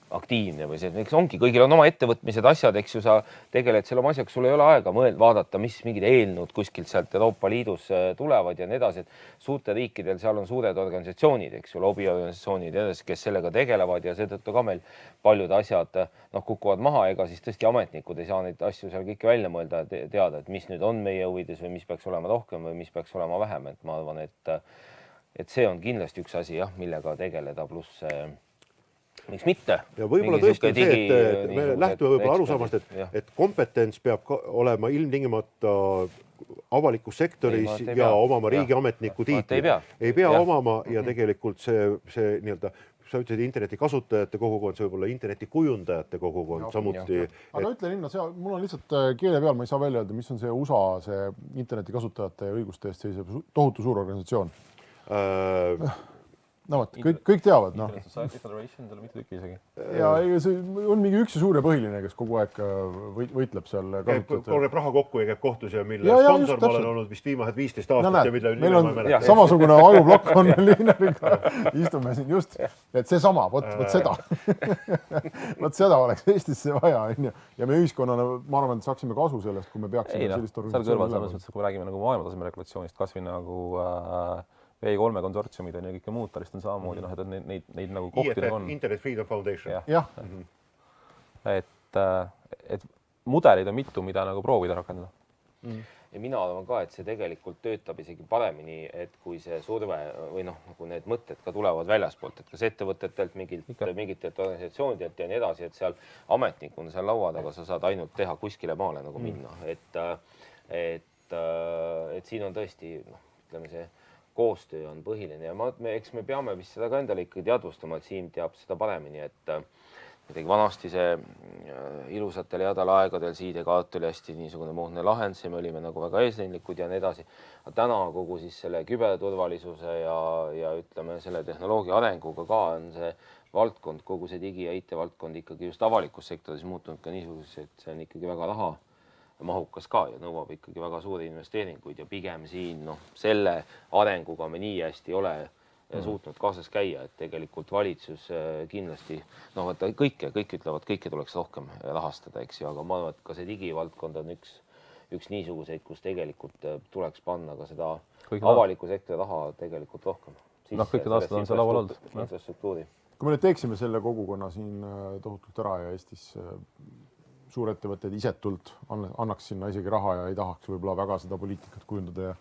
aktiivne või see, eks ongi, kõigil on oma ettevõtmised, asjad, eks ju, sa tegeled selle oma asjaga, sul ei ole aega vaadata, mis mingid eelnõud kuskilt sealt Euroopa Liidus tulevad ja nii edasi, et suurte riikidel seal on suured organisatsioonid, eks ju, lobiorganisatsioonid, kes sellega tegelevad ja seetõttu ka meil paljud asjad kukuvad maha, ega siis tõesti ametnikud ei saa neid asju seal kõike välja mõelda ja teada, et mis nüüd on meie huvides või mis peaks olema rohkem või mis peaks olema vähem, et ma arvan, et see on kindlasti üks asi, millega tegeleda, pluss miks mitte? Ja võib-olla tõesti on see, et me lähtume võib-olla arusaamast, et kompetents peab olema ilmtingimata avalikus sektoris ja omama riigiametniku tiitli. Ei pea omama ja tegelikult see nii-öelda, sa ütlesid interneti kasutajate kogukond, see võib olla interneti kujundajate kogukond samuti. Aga ütle Linna, mul on lihtsalt keele peal, ma ei saa välja öelda, mis on see USA, see interneti kasutajate õiguste eest seisev tohutu suur organisatsioon. no vot, kõik teavad, noh. Internet Society Federation, tal mitu tükki isegi. Ja see on mingi üks suur ja põhiline, kes kogu aeg võitleb seal. Korreb raha kokku ja käib kohtus ja mille sponsor ma olen olnud vist viimased 15 aastat ja mille meil on samasugune ajuplokk on Liineriga. Istume siin just, et see sama, vot seda. Vot seda oleks Eestisse vaja. Ja me ühiskonnana, ma arvan, et saaksime kasu sellest, kui me peaksime sellist organisatsiooni. Seal kõrval, kui me räägime nagu maailmataseme regulatsioonist, kasvõi nagu V3 konsortsiumid on ja kõike muud talist on samamoodi, noh, et neid nagu kohti on. Internet Freedom Foundation. Jah. Et mudelid on mitu, mida nagu proovida rakendada. Ja mina arvan ka, et see tegelikult töötab isegi paremini, et kui see surve või noh, nagu need mõtted ka tulevad väljaspoolt, et kas ettevõtetelt, mingitelt organisatsioonidelt ja nii edasi, et seal ametnikuna seal laua taga sa saad ainult teha kuskile maale nagu minna. Et siin on tõesti, ütleme see koostöö on põhiline ja eks me peame vist seda ka endale ikkagi teadvustama, et Siim teab seda paremini, et midagi vanasti see ilusatel headel aegadel siidekaart oli hästi niisugune moodne lahend, me olime nagu väga eesrindlikud ja nii edasi. Täna kogu siis selle küberturvalisuse ja ütleme selle tehnoloogia arenguga ka on see valdkond, kogu see digi- ja IT-valdkond ikkagi just avalikus sektoris muutunud ka niisuguseks, et see on ikkagi väga raha mahukas ka ja nõuab ikkagi väga suuri investeeringuid ja pigem siin selle arenguga me nii hästi ole suutnud kaasas käia, et tegelikult valitsus kindlasti, kõik ütlevad, kõike tuleks rohkem rahastada, eks ju, aga ma arvan, et ka see digivaldkond on üks niisuguseid, kus tegelikult tuleks panna ka seda avaliku sektori raha tegelikult rohkem. Kõikid aastad on see laual olnud. Infrastruktuuri. Kui me nüüd teeksime selle kogukonna siin tohutult ära ja Eestis suurettevõtted isetult annaks sinna isegi raha ja ei tahaks võib-olla väga seda poliitikat kujundada ja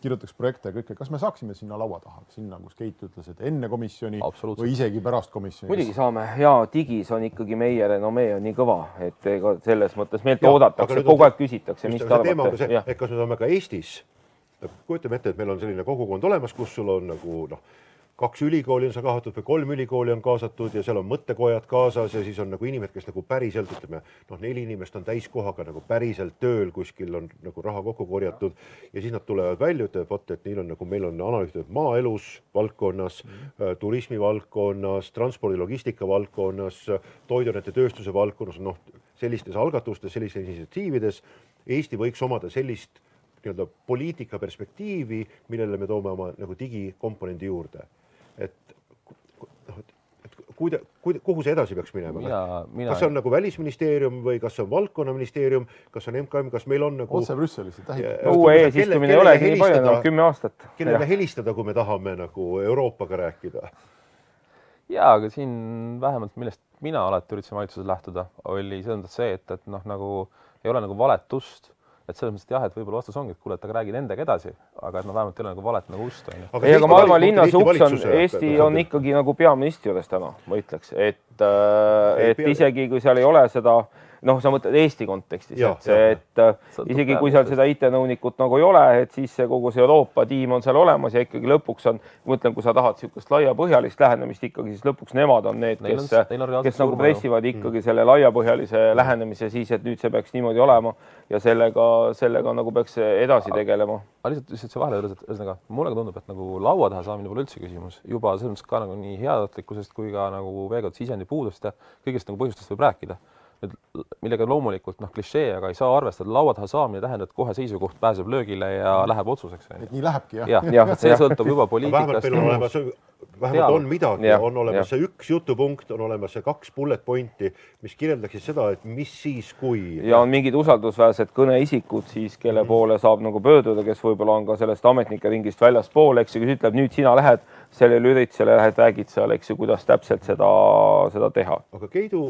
kirjutaks projekte ja kõike. Kas me saaksime sinna laua taha? Sinna, kus Keit ütles, et enne komisjoni või isegi pärast komisjoni? Muidugi saame. Ja digis on ikkagi meie renomee on nii kõva, et selles mõttes meilt oodatakse, kogu aeg küsitakse, mis ta arvate. Et kas me saame ka Eestis, kujutame ette, et meil on selline kogukond olemas, kus sul on nagu 2 ülikooli on sa kaasatud või 3 ülikooli on kaasatud ja seal on mõttekojad kaasas ja siis on nagu inimesed, kes nagu päriselt, ütleme, 4 inimest on täiskohaga nagu päriselt tööl, kuskil on nagu raha kokku korjatud ja siis nad tulevad välja, ütlevad, et neil on nagu, meil on analüüsitud maaelus valdkonnas, turismi valdkonnas, transpordi logistika valdkonnas, toiduainete tööstuse valdkonnas, sellistes algatustes, sellistes initsiatiivides Eesti võiks omada sellist poliitika perspektiivi, millele me toome oma nagu digikomponendi juurde. Kuhu see edasi peaks minema? Kas see on nagu välisministeerium või kas see on valdkonnaministeerium, kas on MKM, kas meil on nagu... Otse Brüsselis. Uue eesistumine ei ole nii palju, 10 aastat. Kellele helistada, kui me tahame nagu Euroopaga rääkida? Jaa, aga siin vähemalt millest mina alati üritasin valitsuses lähtuda, oli see, et nagu ei ole nagu valetust. Et selles mõttes, et võib-olla vastus ongi, et kuule, et aga räägi nendega edasi, aga vähemalt ei ole nagu valet nagu ust. Aga ma arvan, linnas uks on, Eesti on ikkagi nagu peaministri juures täna, ma ütleks, et isegi kui seal ei ole seda, sa mõtled Eesti kontekstis, et isegi kui seal seda IT-nõunikut nagu ei ole, et siis kogu see Euroopa tiim on seal olemas ja ikkagi lõpuks on, mõtlen, kui sa tahad niisugust laiapõhjalist lähenemist ikkagi, siis lõpuks nemad on need, kes nagu pressivad ikkagi selle laiapõhjalise lähenemise siis, et nüüd see peaks niimoodi olema ja sellega nagu peaks edasi tegelema. Aga lihtsalt see vahele ühesõnaga, mulle tundub, et nagu laua taha saamine pole üldse küsimus. Juba selles mõttes ka nagu nii headatlikkusest kui ka nagu veekord sisendi puudust ja kõigest nagu põhjustest võib rääkida. Millega loomulikult klišee, aga ei saa arvestada. Laua taha saamine tähendab, et kohe seisukoht pääseb löögile ja läheb otsuseks. Et nii lähebki, jah. Ja see sõltub juba poliitikast. Vähemalt on midagi, on olemas see üks jutupunkt, on olemas see 2 bullet pointi, mis kirjeldaksid seda, et mis siis kui... Ja on mingid usaldusväärsed kõneisikud siis, kelle poole saab nagu pöörduda, kes võib-olla on ka sellest ametnike ringist väljaspool, eks ju, kes ütleb, nüüd sina lähed sellele üritusele, lähed räägid seal, eks ju, kuidas täpselt seda teha. Aga Keidu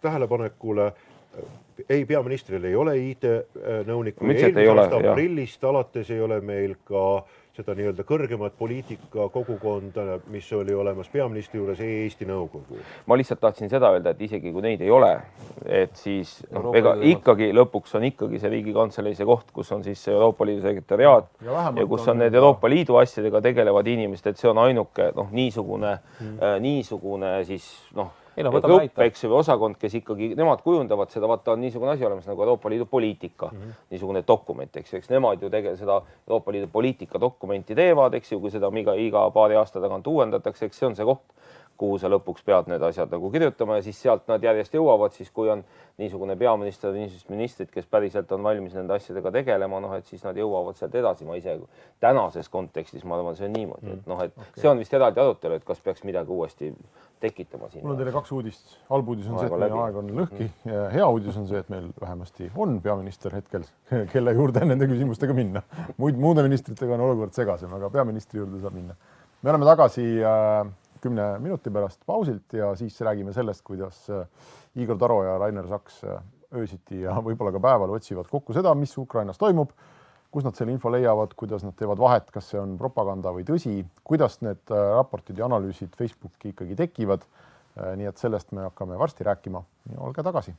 tähelepanekule ei peaministril ei ole IT-nõunikku. Eelmise aasta aprillist alates ei ole meil ka seda nii-öelda kõrgemat poliitika kogukonda, mis oli olemas peaministri juures Eesti Nõukogu. Ma lihtsalt tahtsin seda öelda, et isegi kui neid ei ole, et siis ikkagi lõpuks on ikkagi see Riigikantselei see koht, kus on siis Euroopa Liidu sekretariaat ja kus on need Euroopa Liidu asjadega tegelevad inimesed, et see on ainuke niisugune siis Ei, no, võtame näite. eks või osakond, kes ikkagi, nemad kujundavad seda, vaata on niisugune asi olemas nagu Euroopa Liidu poliitika, niisugune dokument, eks nemad ju tegelikult seda Euroopa Liidu poliitika dokumenti teevad, eks ju, kui seda iga paari aasta tagant uuendatakse, eks see on see koht, kuhu sa lõpuks pead need asjad nagu kirjutama ja siis sealt nad järjest jõuavad, siis kui on niisugune peaminister, niisugused ministrid, kes päriselt on valmis nende asjadega tegelema, noh, et siis nad jõuavad sealt edasi, ma ise tänases kontekstis, ma arvan, see on niimoodi, et noh, et see on vist eraldi arutelu, et kas peaks midagi uuesti tekitama siin. Mul on teile 2 uudist. Halb uudis on see, et meie aeg on lõhki. Hea uudis on see, et meil vähemasti on peaminister hetkel, kelle juurde nende küsimustega minna. Muude ministritega on olukord segasem, aga peaministri juurde saab minna. Me oleme tagasi 10 minuti pärast pausilt ja siis räägime sellest, kuidas Igor Taro ja Rainer Saks öösiti ja võib-olla ka päeval otsivad kokku seda, mis Ukrainas toimub, kus nad selle info leiavad, kuidas nad teevad vahet, kas see on propaganda või tõsi, kuidas need raportid ja analüüsid Facebooki ikkagi tekivad. Nii et sellest me hakkame varsti rääkima. Olge tagasi.